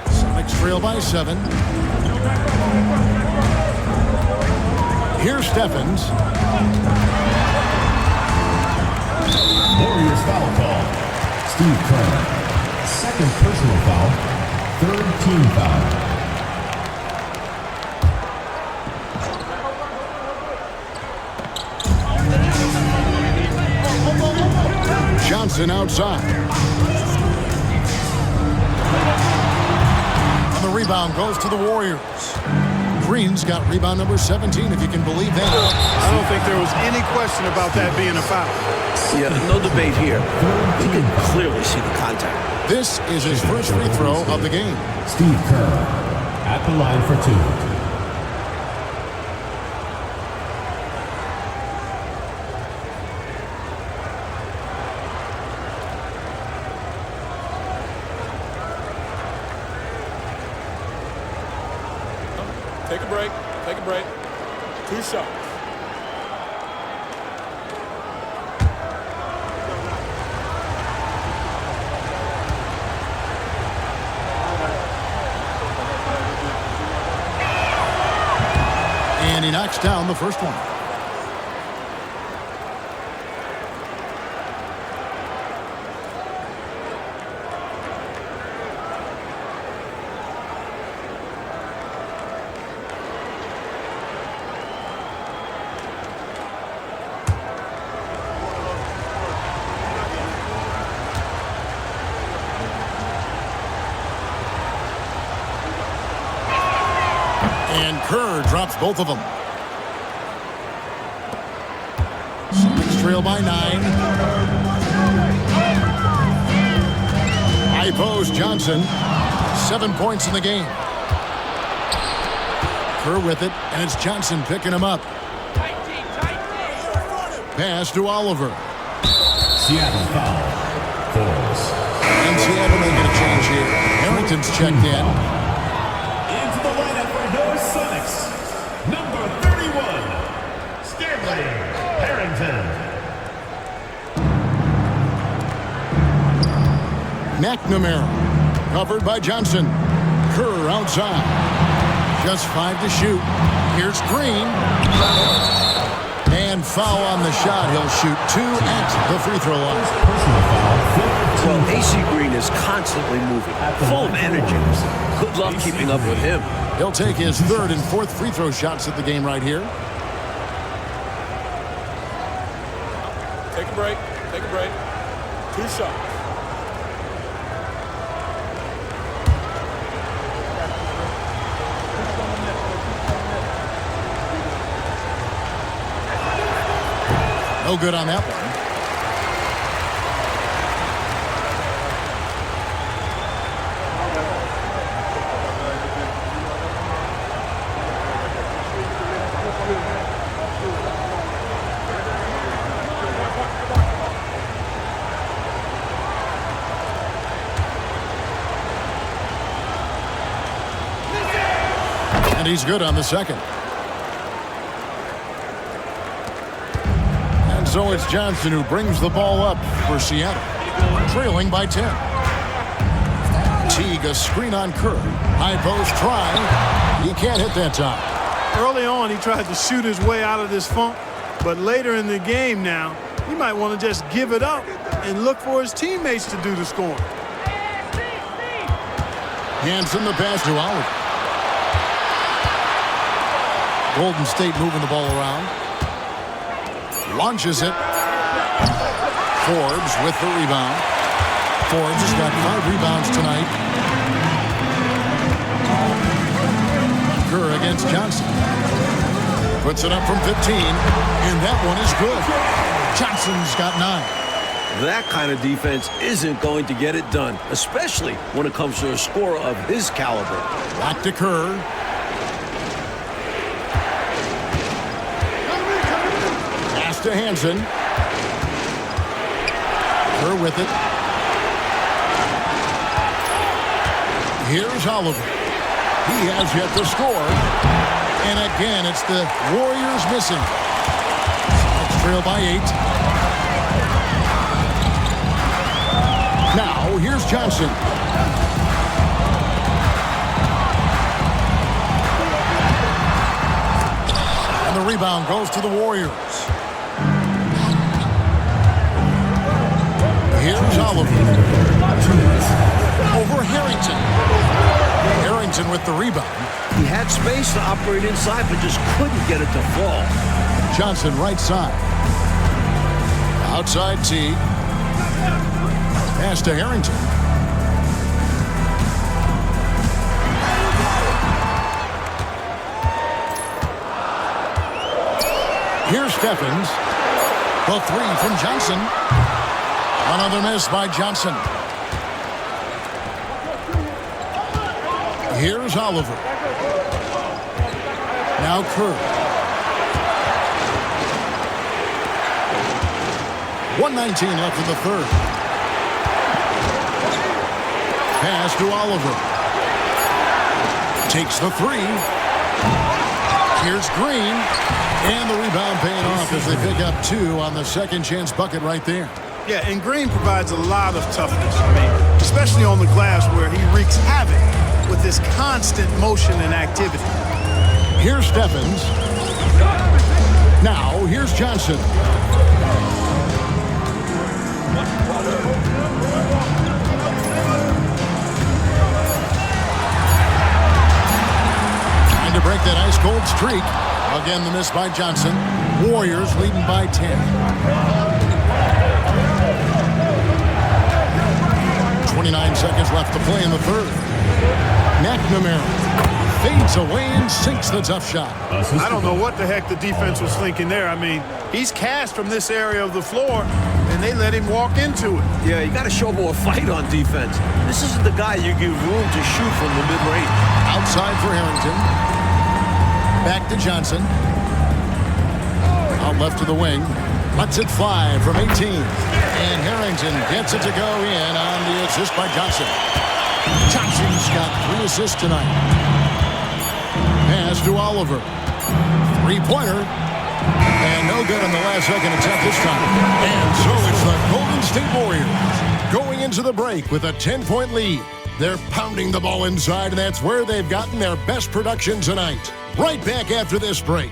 Sonics trail by 7. Here's Stephens. Warriors foul call. Steve Kerr. Second personal foul. Third team foul. Johnson outside. And the rebound goes to the Warriors. Green's got rebound number 17, if you can believe that. I don't think there was any question about that being a foul. Yeah, no debate here. You can clearly see the contact. This is his first free throw of the game. Steve Kerr at the line for 2. Take a break. Take a break. 2 shots. And he knocks down the first one. And Kerr drops both of them. Sonics trail by 9. High post Johnson. 7 points in the game. Kerr with it, and it's Johnson picking him up. Pass to Oliver. Seattle foul. Fours. And Seattle making a change here. Harrington's checked in. Into the lineup for your Sonics. Number 31. Stanley Harrington. McNamara covered by Johnson. Kerr outside. Just 5 to shoot. Here's Green. And foul on the shot. He'll shoot 2 at the free throw line. Personal foul. Well, AC Green is constantly moving, full of energy. Good luck keeping up with him. He'll take his 3rd and 4th free throw shots at the game right here. Take a break. Take Take a break. 2 shots. No good on that one. And he's good on the second. And so it's Johnson who brings the ball up for Seattle, trailing by 10. Teague, a screen on Kerr. High post try. He can't hit that time. Early on, he tried to shoot his way out of this funk, but later in the game now, he might want to just give it up and look for his teammates to do the scoring. Hanson the pass to Oliver. Golden State moving the ball around. Launches it. Forbes with the rebound. Forbes has got 5 rebounds tonight. Kerr against Johnson. Puts it up from 15, and that one is good. Johnson's got 9. That kind of defense isn't going to get it done, especially when it comes to a scorer of his caliber. Back to Kerr. Pass to Hanson. Kerr with it. Here's Oliver. He has yet to score. And again, it's the Warriors missing. Let's trail by 8. Now, here's Johnson. And the rebound goes to the Warriors. Here's Oliver. Over Harrington. Harrington with the rebound. He had space to operate inside, but just couldn't get it to fall. Johnson right side. Outside T. Pass to Harrington. Here's Stephens. The 3 from Johnson. Another miss by Johnson. Here's Oliver. Now Kerr. 1:19 left in the third. Pass to Oliver. Takes the 3. Here's Green. And the rebound paying off as they pick up 2 on the second chance bucket right there. Yeah, and Green provides a lot of toughness. I mean, especially on the glass where he wreaks havoc with this constant motion and activity. Here's Stephens. Now, here's Johnson. Trying to break that ice-cold streak. Again, the miss by Johnson. Warriors leading by 10. 29 seconds left to play in the third. McNamara fades away and sinks the tough shot. I don't know what the heck the defense was thinking there. I mean, he's cast from this area of the floor, and they let him walk into it. Yeah, you got to show more fight on defense. This isn't the guy you give room to shoot from the mid-range. Outside for Harrington. Back to Johnson. Out left to the wing. Lets it fly from 18. And Harrington gets it to go in on the assist by Johnson. Johnson's got 3 assists tonight. Pass to Oliver. 3-pointer. And no good on the last second attempt this time. And so it's the Golden State Warriors going into the break with a 10-point lead. They're pounding the ball inside, and that's where they've gotten their best production tonight. Right back after this break.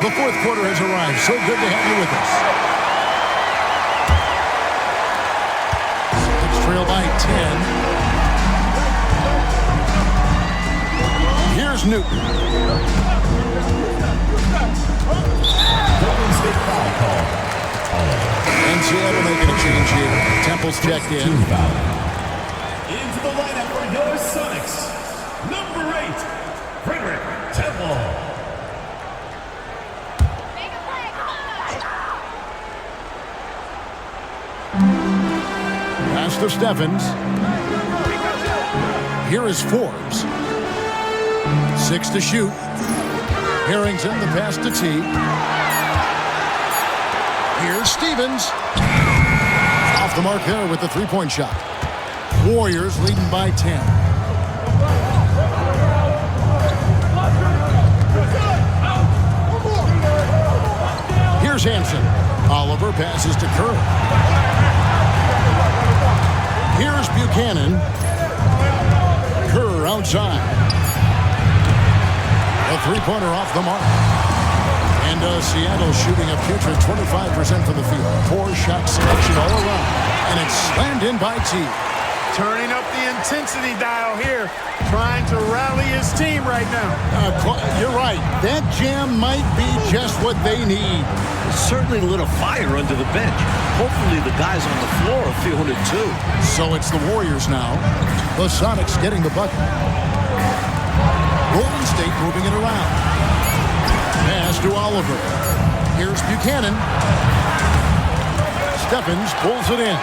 The fourth quarter has arrived. So good to have you with us. Celtics trail by 10. Here's Newton. Golden State foul call. And Seattle making a change here. Temple's checked in. Team foul. Into the lineup for your Sonics. Number 8, Frederick Temple. Pass to Stephens. Here is Forbes. 6 to shoot. Harrington, the pass to T. Here's Stevens. Off the mark there with the three-point shot. Warriors leading by 10. Here's Hansen. Oliver passes to Kerr. Here's Buchanan. Kerr outside. A three-pointer off the mark. And Seattle shooting a putrid 25% from the field. Poor shot selection all around. And it's slammed in by T. Turning up the intensity dial here. Trying to rally his team right now. You're right. That jam might be just what they need. Certainly lit a fire under the bench. Hopefully the guys on the floor are feeling it too. So it's the Warriors now. The Sonics getting the bucket. Golden State moving it around. Pass to Oliver. Here's Buchanan. Stephens pulls it in.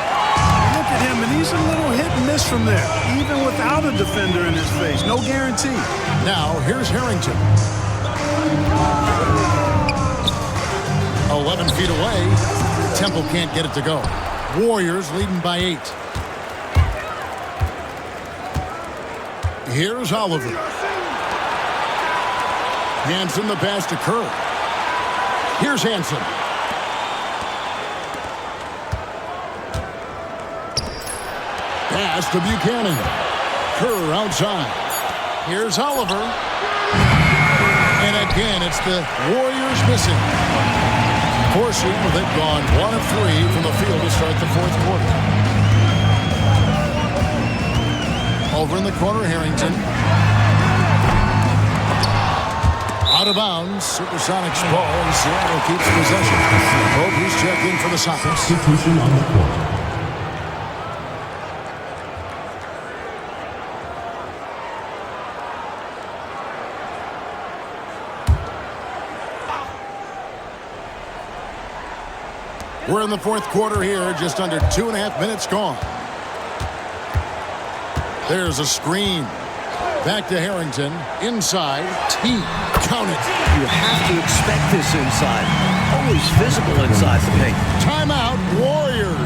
Look at him, and he's a little hit and miss from there, even without a defender in his face. No guarantee. Now, here's Harrington. 11 feet away. Temple can't get it to go. Warriors leading by 8. Here's Oliver. Hansen the pass to Kerr. Here's Hansen. Pass to Buchanan. Kerr outside. Here's Oliver. And again, it's the Warriors missing. For Seattle, they've gone 1 of 3 from the field to start the fourth quarter. Over in the corner, Harrington. Out of bounds, SuperSonics ball, and Seattle keeps possession. Bogey's checked in for the Sonics. Substitution on the court. We're in the fourth quarter here, just under 2.5 minutes gone. There's a screen. Back to Harrington. Inside. T. Count it. You have to expect this inside. Always physical inside the paint. Timeout, Warriors.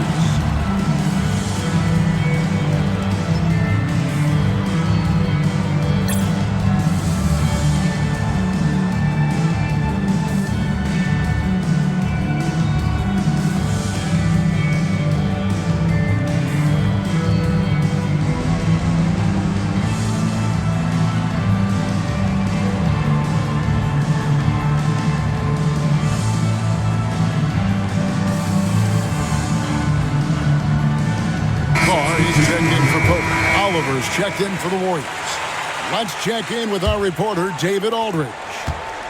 Oliver's checked in for the Warriors. Let's check in with our reporter, David Aldridge.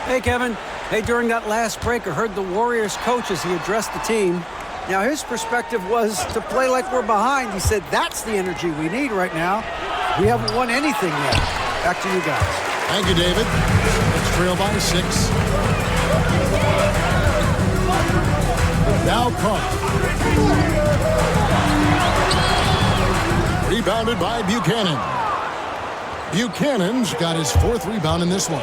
Hey, Kevin. Hey, during that last break, I heard the Warriors coach as he addressed the team. Now, his perspective was to play like we're behind. He said that's the energy we need right now. We haven't won anything yet. Back to you guys. Thank you, David. Let's trail by 6. Now caught. Rebounded by Buchanan. Buchanan's got his 4th rebound in this one.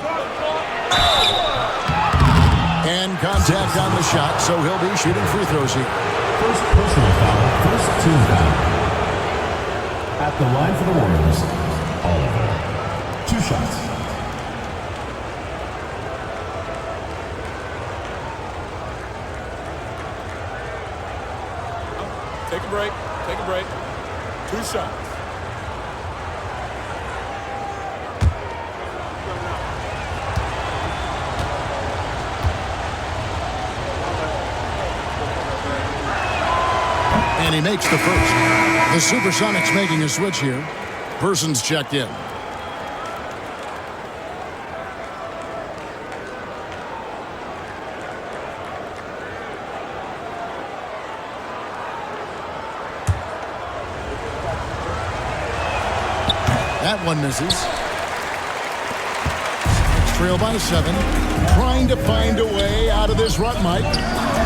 And contact on the shot, so he'll be shooting free throws here. First personal foul, first team foul. At the line for the Warriors, Oliver. 2 shots. Take a break. Take a break. 2 shots. And he makes the first. The SuperSonics making a switch here. Person's checked in. That one misses. Trail by 7. Trying to find a way out of this rut, Mike.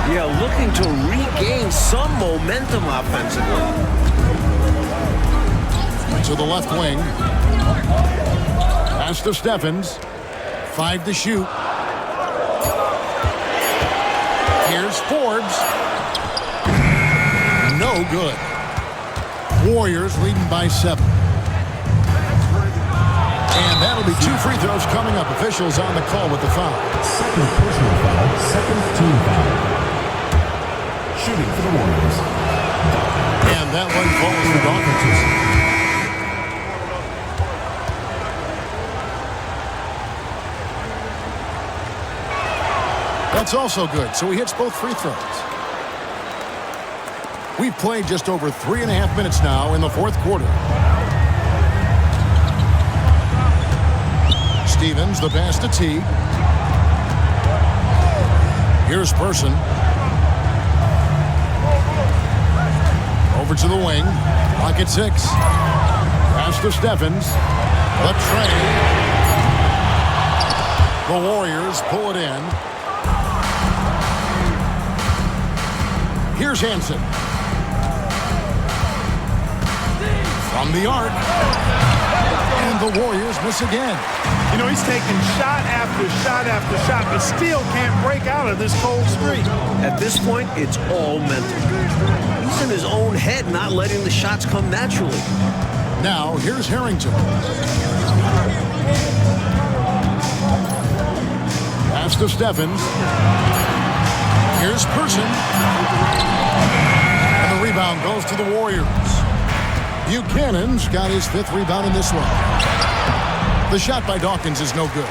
Yeah, looking to regain some momentum offensively. To the left wing. Pass to Steffens. 5 to shoot. Here's Forbes. No good. Warriors leading by 7. And that'll be 2 free throws coming up. Officials on the call with the foul. Second personal foul, second team foul. Shooting for the Warriors. And that one falls to Dawkins. That's also good, so he hits both free throws. We've played just over 3.5 minutes now in the fourth quarter. Stevens, the pass to T. Here's Person. Over to the wing. Pocket 6. Pass to Steffens. The trade. The Warriors pull it in. Here's Hansen. From the arc. And the Warriors miss again. You know, he's taking shot after shot after shot, but still can't break out of this cold streak. At this point, it's all mental. He's in his own head, not letting the shots come naturally. Now, here's Harrington. Pass to Steffens. Here's Person. And the rebound goes to the Warriors. Buchanan's got his 5th rebound in this one. The shot by Dawkins is no good.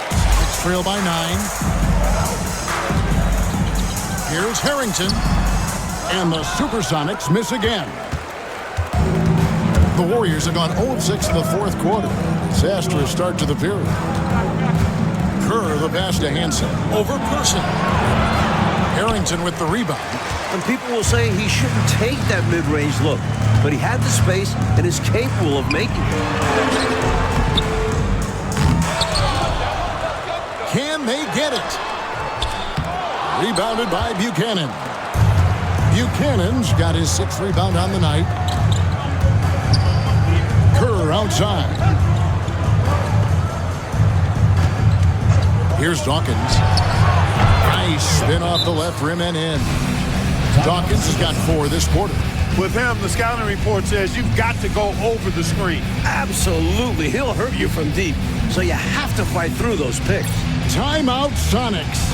It's trail by 9. Here's Harrington. And the SuperSonics miss again. The Warriors have gone 0-6 in the fourth quarter. Disastrous start to the period. Kerr, the pass to Hansen. Over Person. Harrington with the rebound. And people will say he shouldn't take that mid-range look, but he had the space and is capable of making it. Can they get it? Rebounded by Buchanan. Buchanan's got his 6th rebound on the night. Kerr outside. Here's Dawkins. Nice spin off the left rim and in. Dawkins has got 4 this quarter. With him, the scouting report says you've got to go over the screen. Absolutely. He'll hurt you from deep, so you have to fight through those picks. Timeout, Sonics.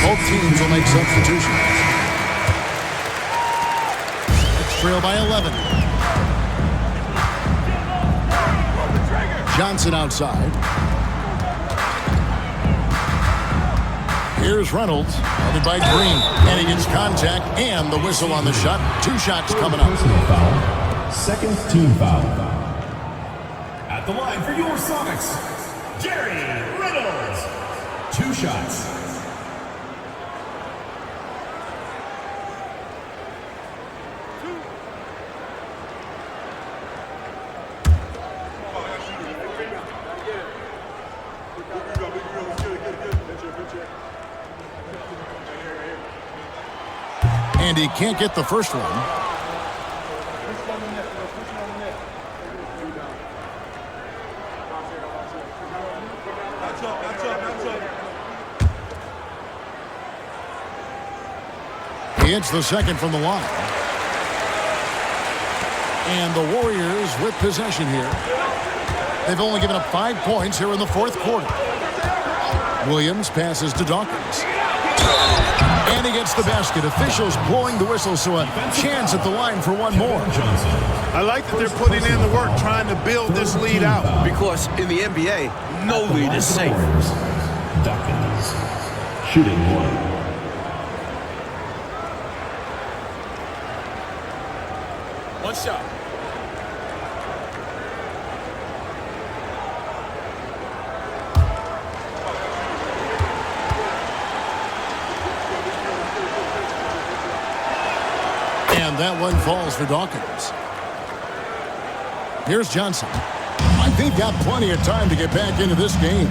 Both teams will make substitutions. It's trail by 11. Johnson outside. Here's Reynolds, headed by Green, and he gets contact and the whistle on the shot. 2 shots coming up. Personal foul, second team foul. At the line for your Sonics, Jerry Reynolds. 2 shots. And he can't get the first one. He hits the second from the line. And the Warriors with possession here. They've only given up 5 points here in the fourth quarter. Williams passes to Dawkins. And he gets the basket. Officials blowing the whistle, so a chance at the line for one more. I like that they're putting in the work trying to build this lead out. Because in the NBA, no lead is safe. Dawkins, shooting one. One shot. And that one falls for Dawkins. Here's Johnson. I think got plenty of time to get back into this game.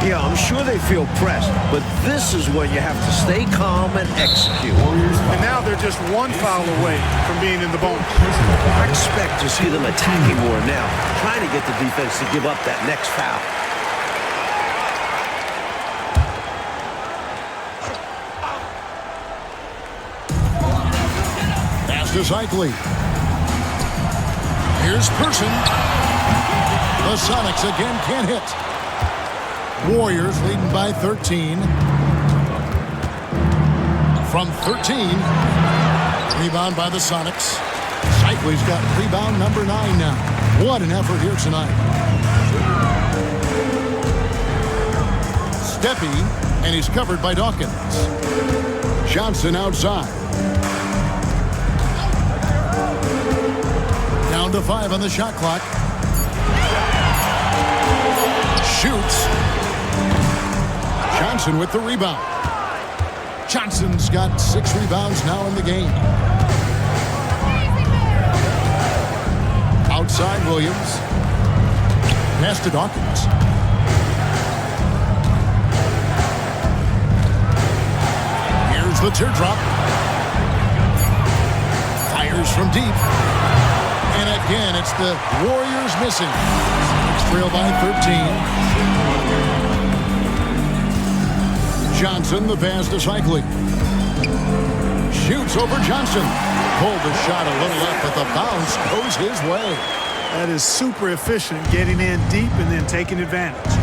Yeah, I'm sure they feel pressed, but this is when you have to stay calm and execute. And now they're just one foul away from being in the bonus. I expect to see them attacking more now, trying to get the defense to give up that next foul. Pass to Cycli. Here's Person. The Sonics again can't hit. Warriors leading by 13. From 13. Rebound by the Sonics. Cycli's got rebound number 9 now. What an effort here tonight. Steppy, and he's covered by Dawkins. Johnson outside. Down to 5 on the shot clock. Shoots. Johnson with the rebound. Johnson's got 6 rebounds now in the game. Outside Williams. Pass to Dawkins. Here's the teardrop. Fires from deep. And again, it's the Warriors missing. Sonics trail by 13. Johnson, the pass to Cycli. Shoots over Johnson. Pulled the shot a little left, but the bounce goes his way. That is super efficient, getting in deep and then taking advantage.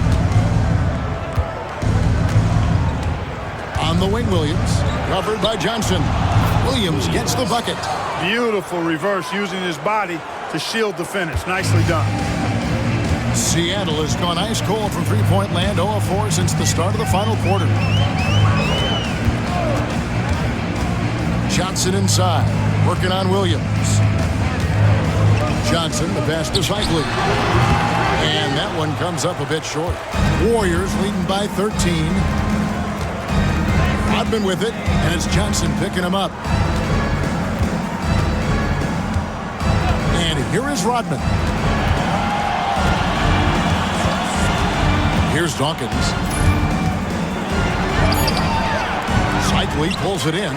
On the wing, Williams. Covered by Johnson. Williams gets the bucket. Beautiful reverse, using his body to shield the finish. Nicely done. Seattle has gone ice cold from three-point land, 0-4 since the start of the final quarter. Johnson inside, working on Williams. Johnson, the pass to Cycli. And that one comes up a bit short. Warriors leading by 13. Rodman with it, and it's Johnson picking him up. And here is Rodman. Here's Dawkins. Cycli pulls it in.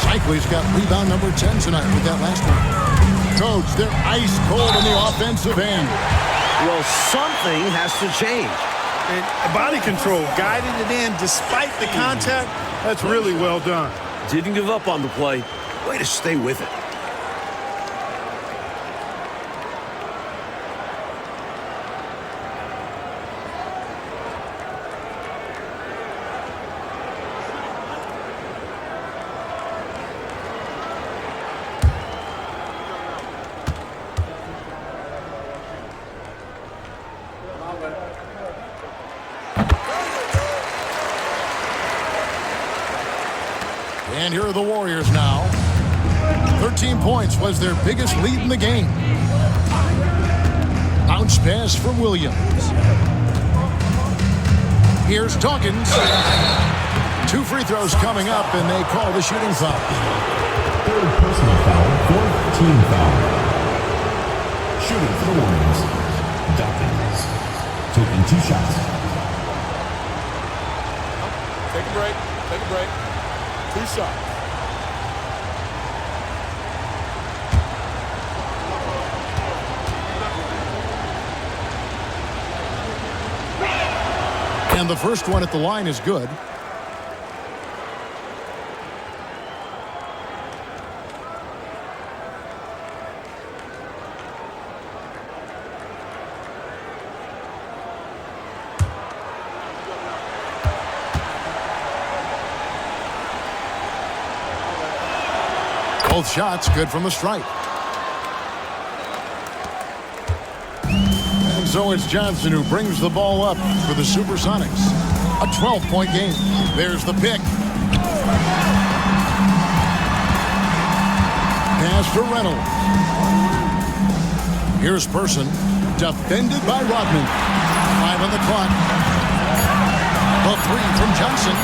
Cycli's got rebound number 10 tonight with that last one. Coach, they're ice cold in the offensive end. Well, something has to change. And body control, guiding it in despite the contact. That's really well done. Didn't give up on the play. Way to stay with it. And here are the Warriors now. 13 points was their biggest lead in the game. Bounce pass from Williams. Here's Dawkins. 2 free throws coming up, and they call the shooting foul. Third personal foul, 4th team foul. Shooting for the Warriors, Dawkins, taking 2 shots. Take a break. Take a break. 2 shots. And the first one at the line is good. Both shots good from the stripe. And so it's Johnson who brings the ball up for the SuperSonics. A 12-point game. There's the pick. Pass to Reynolds. Here's Person. Defended by Rodman. 5 on the clock. The three from Johnson.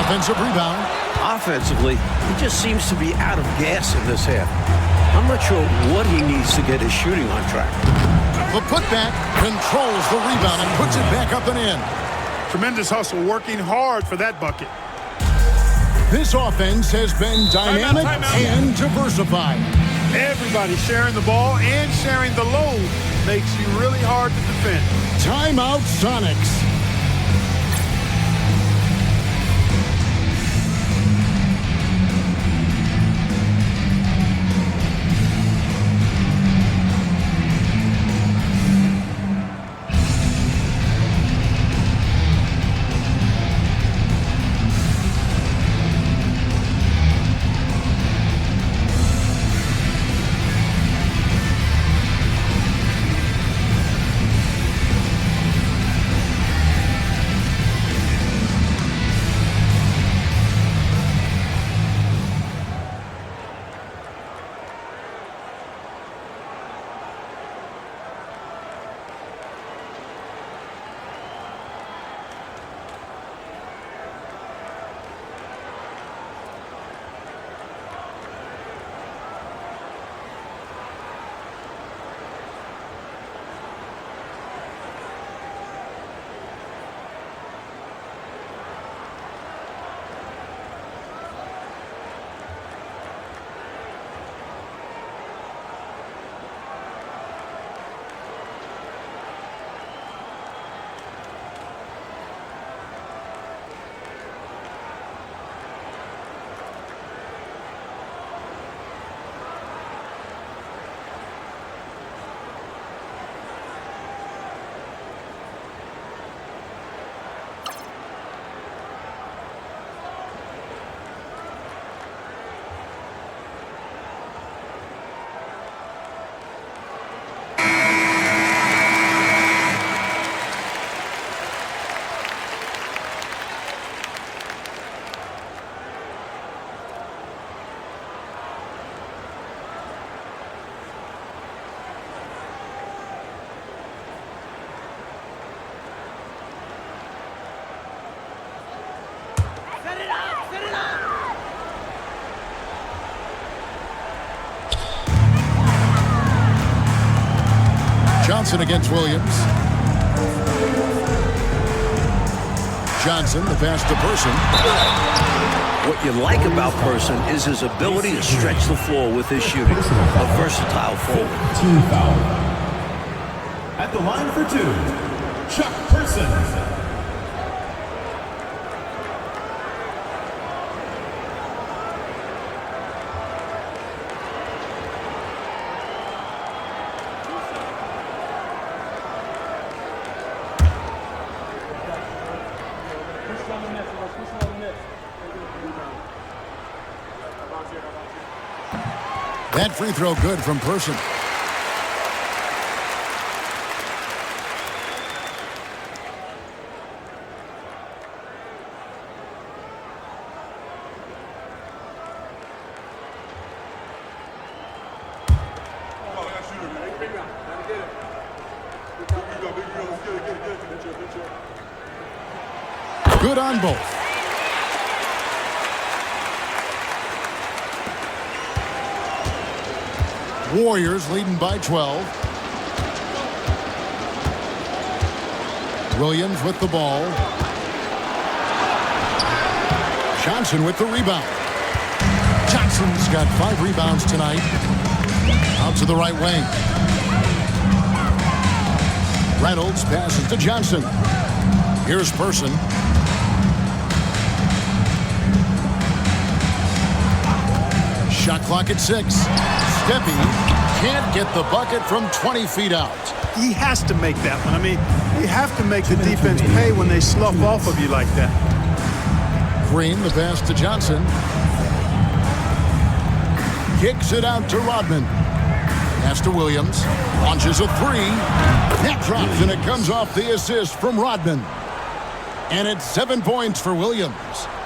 Offensive rebound. Offensively, he just seems to be out of gas in this half. I'm not sure what he needs to get his shooting on track. The putback controls the rebound and puts it back up and in. Tremendous hustle, working hard for that bucket. This offense has been dynamic and diversified. Everybody sharing the ball and sharing the load makes you really hard to defend. Timeout Sonics. Johnson against Williams. Johnson, the pass to Person. What you like about Person is his ability to stretch the floor with his shooting. A versatile forward. Team foul. At the line for two, Chuck Person. That free throw good from Person. Good on both. Warriors leading by 12. Williams with the ball. Johnson with the rebound. Johnson's got 5 rebounds tonight. Out to the right wing. Reynolds passes to Johnson. Here's Person. Shot clock at 6. Steppy can't get the bucket from 20 feet out. He has to make that one. I mean, you have to make the defense pay when they slough off of you like that. Green, the pass to Johnson. Kicks it out to Rodman. Pass to Williams. Launches a three. That drops, and it comes off the assist from Rodman. And it's 7 points for Williams.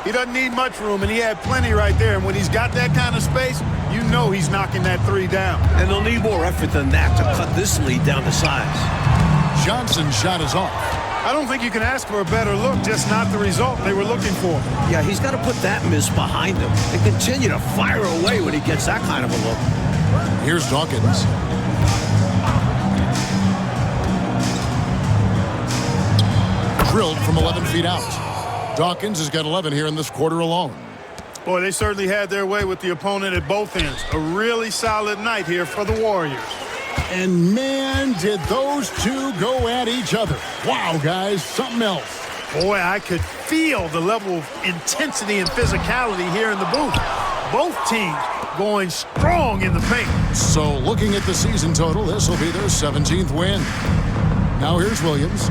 He doesn't need much room, and he had plenty right there. And when he's got that kind of space, you know he's knocking that three down. And they'll need more effort than that to cut this lead down to size. Johnson's shot is off. I don't think you can ask for a better look, just not the result they were looking for. Yeah, he's got to put that miss behind him and continue to fire away when he gets that kind of a look. Here's Dawkins. Drilled from 11 feet out. Dawkins has got 11 here in this quarter alone. Boy, they certainly had their way with the opponent at both ends. A really solid night here for the Warriors. And man, did those two go at each other. Wow, guys, something else. Boy, I could feel the level of intensity and physicality here in the booth. Both teams going strong in the paint. So looking at the season total, this will be their 17th win. Now here's Williams.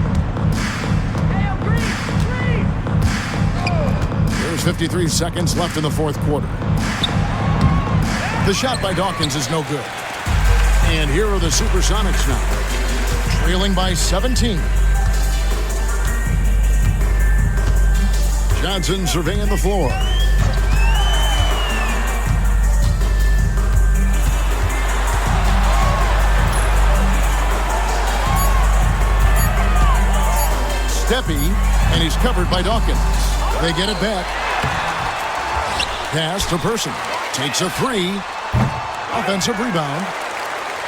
There's 53 seconds left in the fourth quarter. The shot by Dawkins is no good. And here are the SuperSonics now, trailing by 17. Johnson surveying the floor. Steppy, and he's covered by Dawkins. They get it back. Pass to Person. Takes a three. Offensive rebound.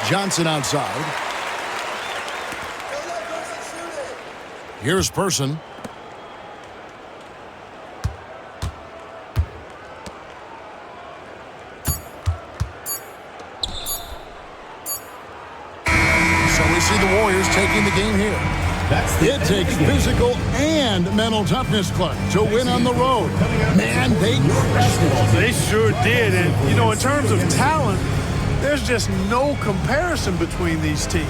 Johnson outside. Here's Person. So we see the Warriors taking the game here. It takes physical and mental toughness, Clark, to win on the road. Man, they crushed it. They sure did. And, you know, in terms of talent, there's just no comparison between these teams.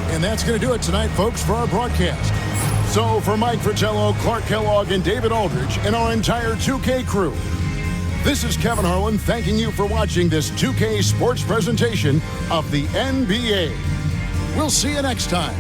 And that's going to do it tonight, folks, for our broadcast. So for Mike Fratello, Clark Kellogg, and David Aldridge, and our entire 2K crew, this is Kevin Harlan thanking you for watching this 2K sports presentation of the NBA. We'll see you next time.